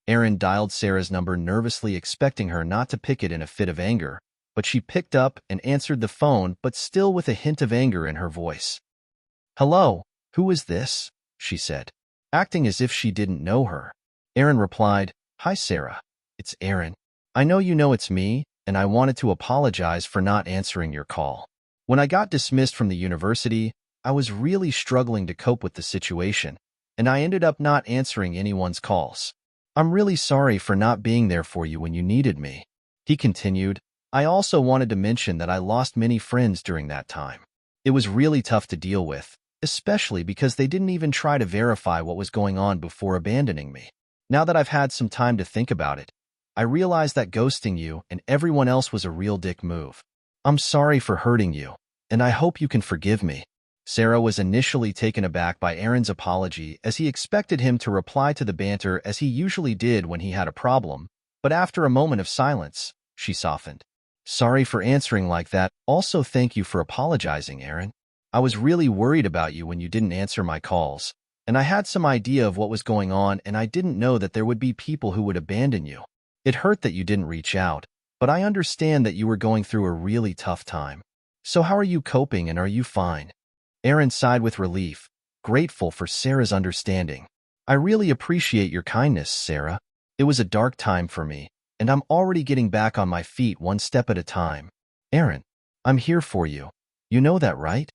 Aaron dialed Sarah's number nervously, expecting her not to pick it in a fit of anger, but she picked up and answered the phone, but still with a hint of anger in her voice. Hello, who is this? She said, acting as if she didn't know her. Aaron replied, Hi Sarah, it's Aaron. I know you know it's me, and I wanted to apologize for not answering your call. When I got dismissed from the university, I was really struggling to cope with the situation, and I ended up not answering anyone's calls. I'm really sorry for not being there for you when you needed me. He continued, I also wanted to mention that I lost many friends during that time. It was really tough to deal with, especially because they didn't even try to verify what was going on before abandoning me. Now that I've had some time to think about it, I realized that ghosting you and everyone else was a real dick move. I'm sorry for hurting you, and I hope you can forgive me. Sarah was initially taken aback by Aaron's apology, as he expected him to reply to the banter as he usually did when he had a problem, but after a moment of silence, she softened. Sorry for answering like that. Also, thank you for apologizing, Aaron. I was really worried about you when you didn't answer my calls, and I had some idea of what was going on, and I didn't know that there would be people who would abandon you. It hurt that you didn't reach out, but I understand that you were going through a really tough time. So how are you coping, and are you fine? Aaron sighed with relief, grateful for Sarah's understanding. I really appreciate your kindness, Sarah. It was a dark time for me, and I'm already getting back on my feet one step at a time. Aaron, I'm here for you. You know that, right?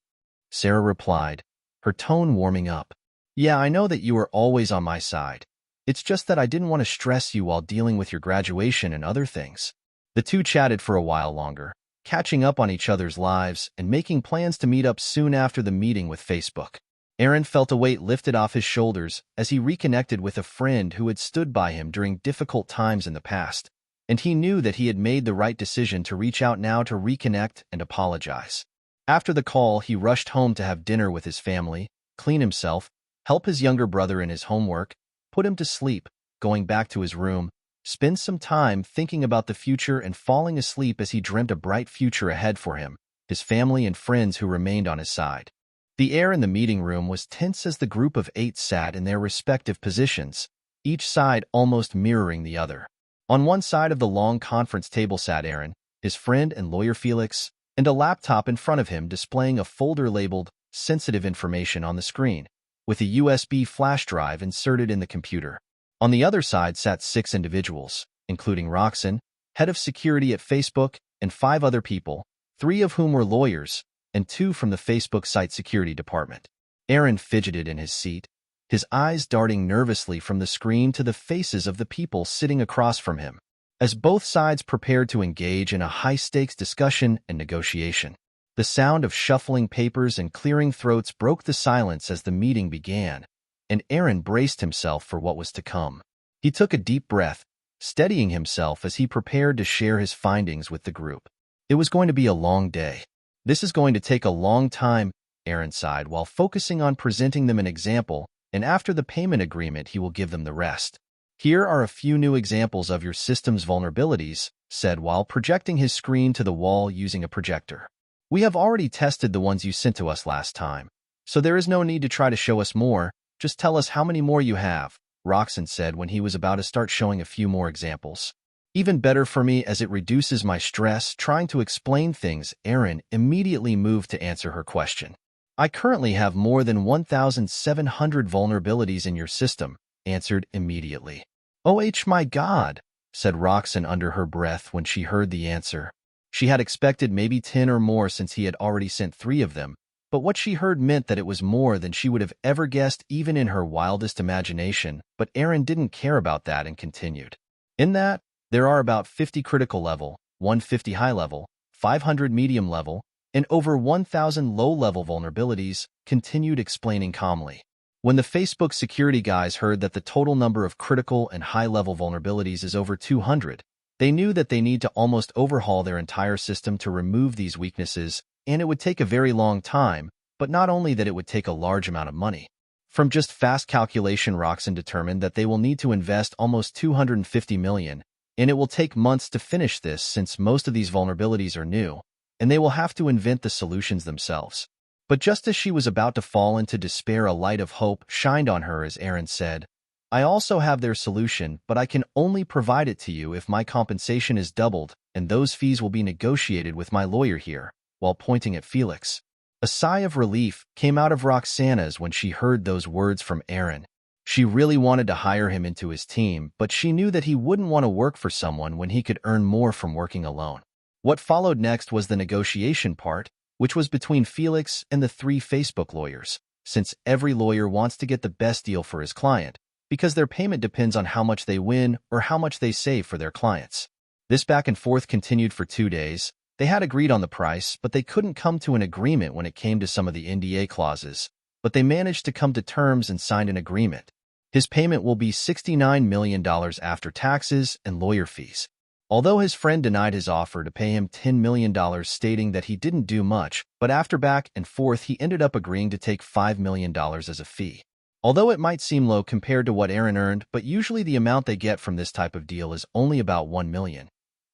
Sarah replied, her tone warming up. Yeah, I know that you are always on my side. It's just that I didn't want to stress you while dealing with your graduation and other things. The two chatted for a while longer, catching up on each other's lives and making plans to meet up soon after the meeting with Facebook. Aaron felt a weight lifted off his shoulders as he reconnected with a friend who had stood by him during difficult times in the past, and he knew that he had made the right decision to reach out now to reconnect and apologize. After the call, he rushed home to have dinner with his family, clean himself, help his younger brother in his homework, put him to sleep, going back to his room, spend some time thinking about the future and falling asleep as he dreamt a bright future ahead for him, his family and friends who remained on his side. The air in the meeting room was tense as the group of 8 sat in their respective positions, each side almost mirroring the other. On one side of the long conference table sat Aaron, his friend and lawyer Felix, and a laptop in front of him displaying a folder labeled Sensitive Information on the screen, with a USB flash drive inserted in the computer. On the other side sat 6 individuals, including Roxanne, head of security at Facebook, and 5 other people, 3 of whom were lawyers, and 2 from the Facebook site security department. Aaron fidgeted in his seat, his eyes darting nervously from the screen to the faces of the people sitting across from him, as both sides prepared to engage in a high-stakes discussion and negotiation. The sound of shuffling papers and clearing throats broke the silence as the meeting began, and Aaron braced himself for what was to come. He took a deep breath, steadying himself as he prepared to share his findings with the group. It was going to be a long day. This is going to take a long time, Aaron sighed while focusing on presenting them an example, and after the payment agreement he will give them the rest. Here are a few new examples of your system's vulnerabilities, said while projecting his screen to the wall using a projector. We have already tested the ones you sent to us last time, so there is no need to try to show us more, just tell us how many more you have, Roxanne said when he was about to start showing a few more examples. Even better for me as it reduces my stress trying to explain things, Aaron immediately moved to answer her question. I currently have more than 1,700 vulnerabilities in your system, answered immediately. Oh my God, said Roxanne under her breath when she heard the answer. She had expected maybe 10 or more since he had already sent 3 of them, but what she heard meant that it was more than she would have ever guessed even in her wildest imagination, but Aaron didn't care about that and continued. In that, there are about 50 critical level, 150 high level, 500 medium level, and over 1,000 low-level vulnerabilities, continued explaining calmly. When the Facebook security guys heard that the total number of critical and high-level vulnerabilities is over 200, they knew that they need to almost overhaul their entire system to remove these weaknesses, and it would take a very long time, but not only that it would take a large amount of money. From just fast calculation, Roxanne determined that they will need to invest almost $250 million, and it will take months to finish this since most of these vulnerabilities are new, and they will have to invent the solutions themselves. But just as she was about to fall into despair, a light of hope shined on her as Aaron said, I also have their solution, but I can only provide it to you if my compensation is doubled, and those fees will be negotiated with my lawyer here, while pointing at Felix. A sigh of relief came out of Roxana's when she heard those words from Aaron. She really wanted to hire him into his team, but she knew that he wouldn't want to work for someone when he could earn more from working alone. What followed next was the negotiation part, which was between Felix and the 3 Facebook lawyers, since every lawyer wants to get the best deal for his client, because their payment depends on how much they win or how much they save for their clients. This back and forth continued for 2 days. They had agreed on the price, but they couldn't come to an agreement when it came to some of the NDA clauses, but they managed to come to terms and signed an agreement. His payment will be $69 million after taxes and lawyer fees. Although his friend denied his offer to pay him $10 million, stating that he didn't do much, but after back and forth he ended up agreeing to take $5 million as a fee. Although it might seem low compared to what Aaron earned, but usually the amount they get from this type of deal is only about $1 million.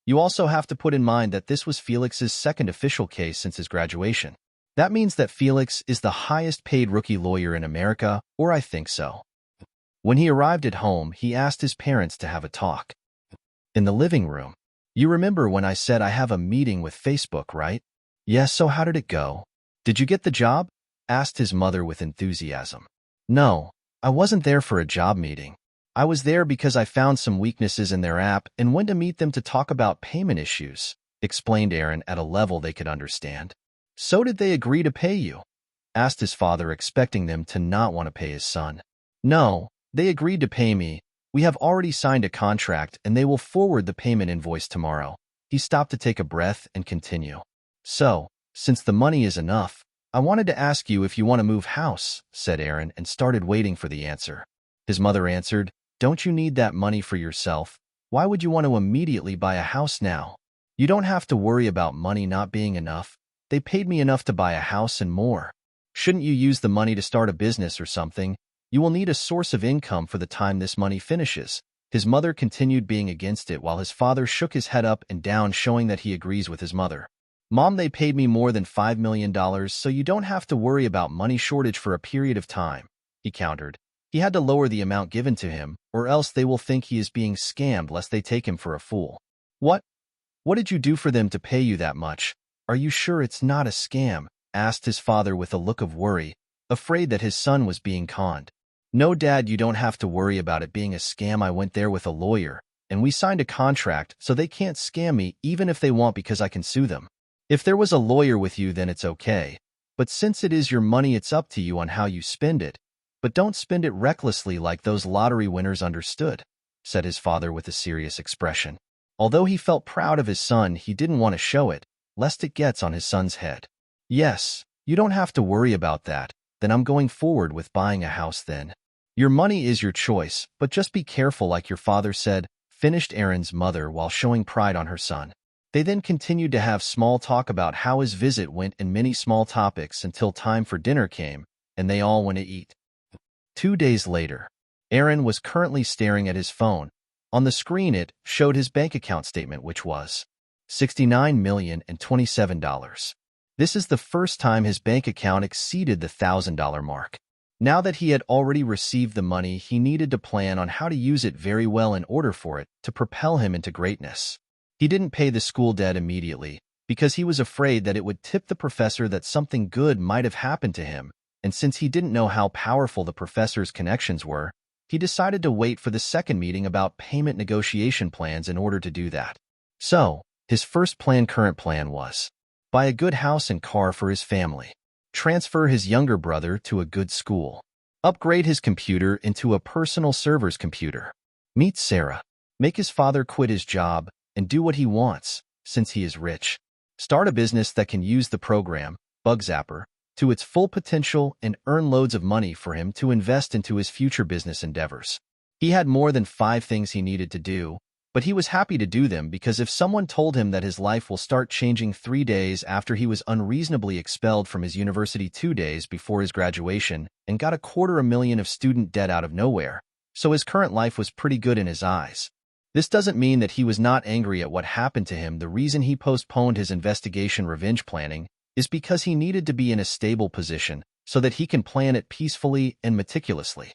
You also have to put in mind that this was Felix's second official case since his graduation. That means that Felix is the highest paid rookie lawyer in America, or I think so. When he arrived at home, he asked his parents to have a talk. In the living room. You remember when I said I have a meeting with Facebook, right? Yes, so how did it go? Did you get the job? Asked his mother with enthusiasm. No, I wasn't there for a job meeting. I was there because I found some weaknesses in their app and went to meet them to talk about payment issues, explained Aaron at a level they could understand. So did they agree to pay you? Asked his father, expecting them to not want to pay his son. No, they agreed to pay me. We have already signed a contract and they will forward the payment invoice tomorrow. He stopped to take a breath and continue. So, since the money is enough, I wanted to ask you if you want to move house, said Aaron and started waiting for the answer. His mother answered, Don't you need that money for yourself? Why would you want to immediately buy a house now? You don't have to worry about money not being enough. They paid me enough to buy a house and more. Shouldn't you use the money to start a business or something? You will need a source of income for the time this money finishes. His mother continued being against it while his father shook his head up and down, showing that he agrees with his mother. Mom, they paid me more than $5 million, so you don't have to worry about money shortage for a period of time, he countered. He had to lower the amount given to him, or else they will think he is being scammed lest they take him for a fool. What? What did you do for them to pay you that much? Are you sure it's not a scam? Asked his father with a look of worry, afraid that his son was being conned. No, Dad, you don't have to worry about it being a scam. I went there with a lawyer, and we signed a contract, so they can't scam me even if they want because I can sue them. If there was a lawyer with you, then it's okay. But since it is your money, it's up to you on how you spend it. But don't spend it recklessly like those lottery winners, understood? Said his father with a serious expression. Although he felt proud of his son, he didn't want to show it, lest it gets on his son's head. Yes, you don't have to worry about that. Then I'm going forward with buying a house then. Your money is your choice, but just be careful like your father said, finished Aaron's mother while showing pride on her son. They then continued to have small talk about how his visit went and many small topics until time for dinner came, and they all went to eat. 2 days later, Aaron was currently staring at his phone. On the screen it showed his bank account statement, which was $69,027. This is the first time his bank account exceeded the $1,000 mark. Now that he had already received the money, he needed to plan on how to use it very well in order for it to propel him into greatness. He didn't pay the school debt immediately because he was afraid that it would tip the professor that something good might have happened to him, and since he didn't know how powerful the professor's connections were, he decided to wait for the second meeting about payment negotiation plans in order to do that. So, his current plan was buy a good house and car for his family, transfer his younger brother to a good school, upgrade his computer into a personal server's computer, meet Sarah, make his father quit his job, and do what he wants, since he is rich, start a business that can use the program, Bug Zapper, to its full potential and earn loads of money for him to invest into his future business endeavors. He had more than 5 things he needed to do, but he was happy to do them because if someone told him that his life will start changing 3 days after he was unreasonably expelled from his university 2 days before his graduation and got $250,000 of student debt out of nowhere, so his current life was pretty good in his eyes. This doesn't mean that he was not angry at what happened to him. The reason he postponed his investigation revenge planning is because he needed to be in a stable position so that he can plan it peacefully and meticulously.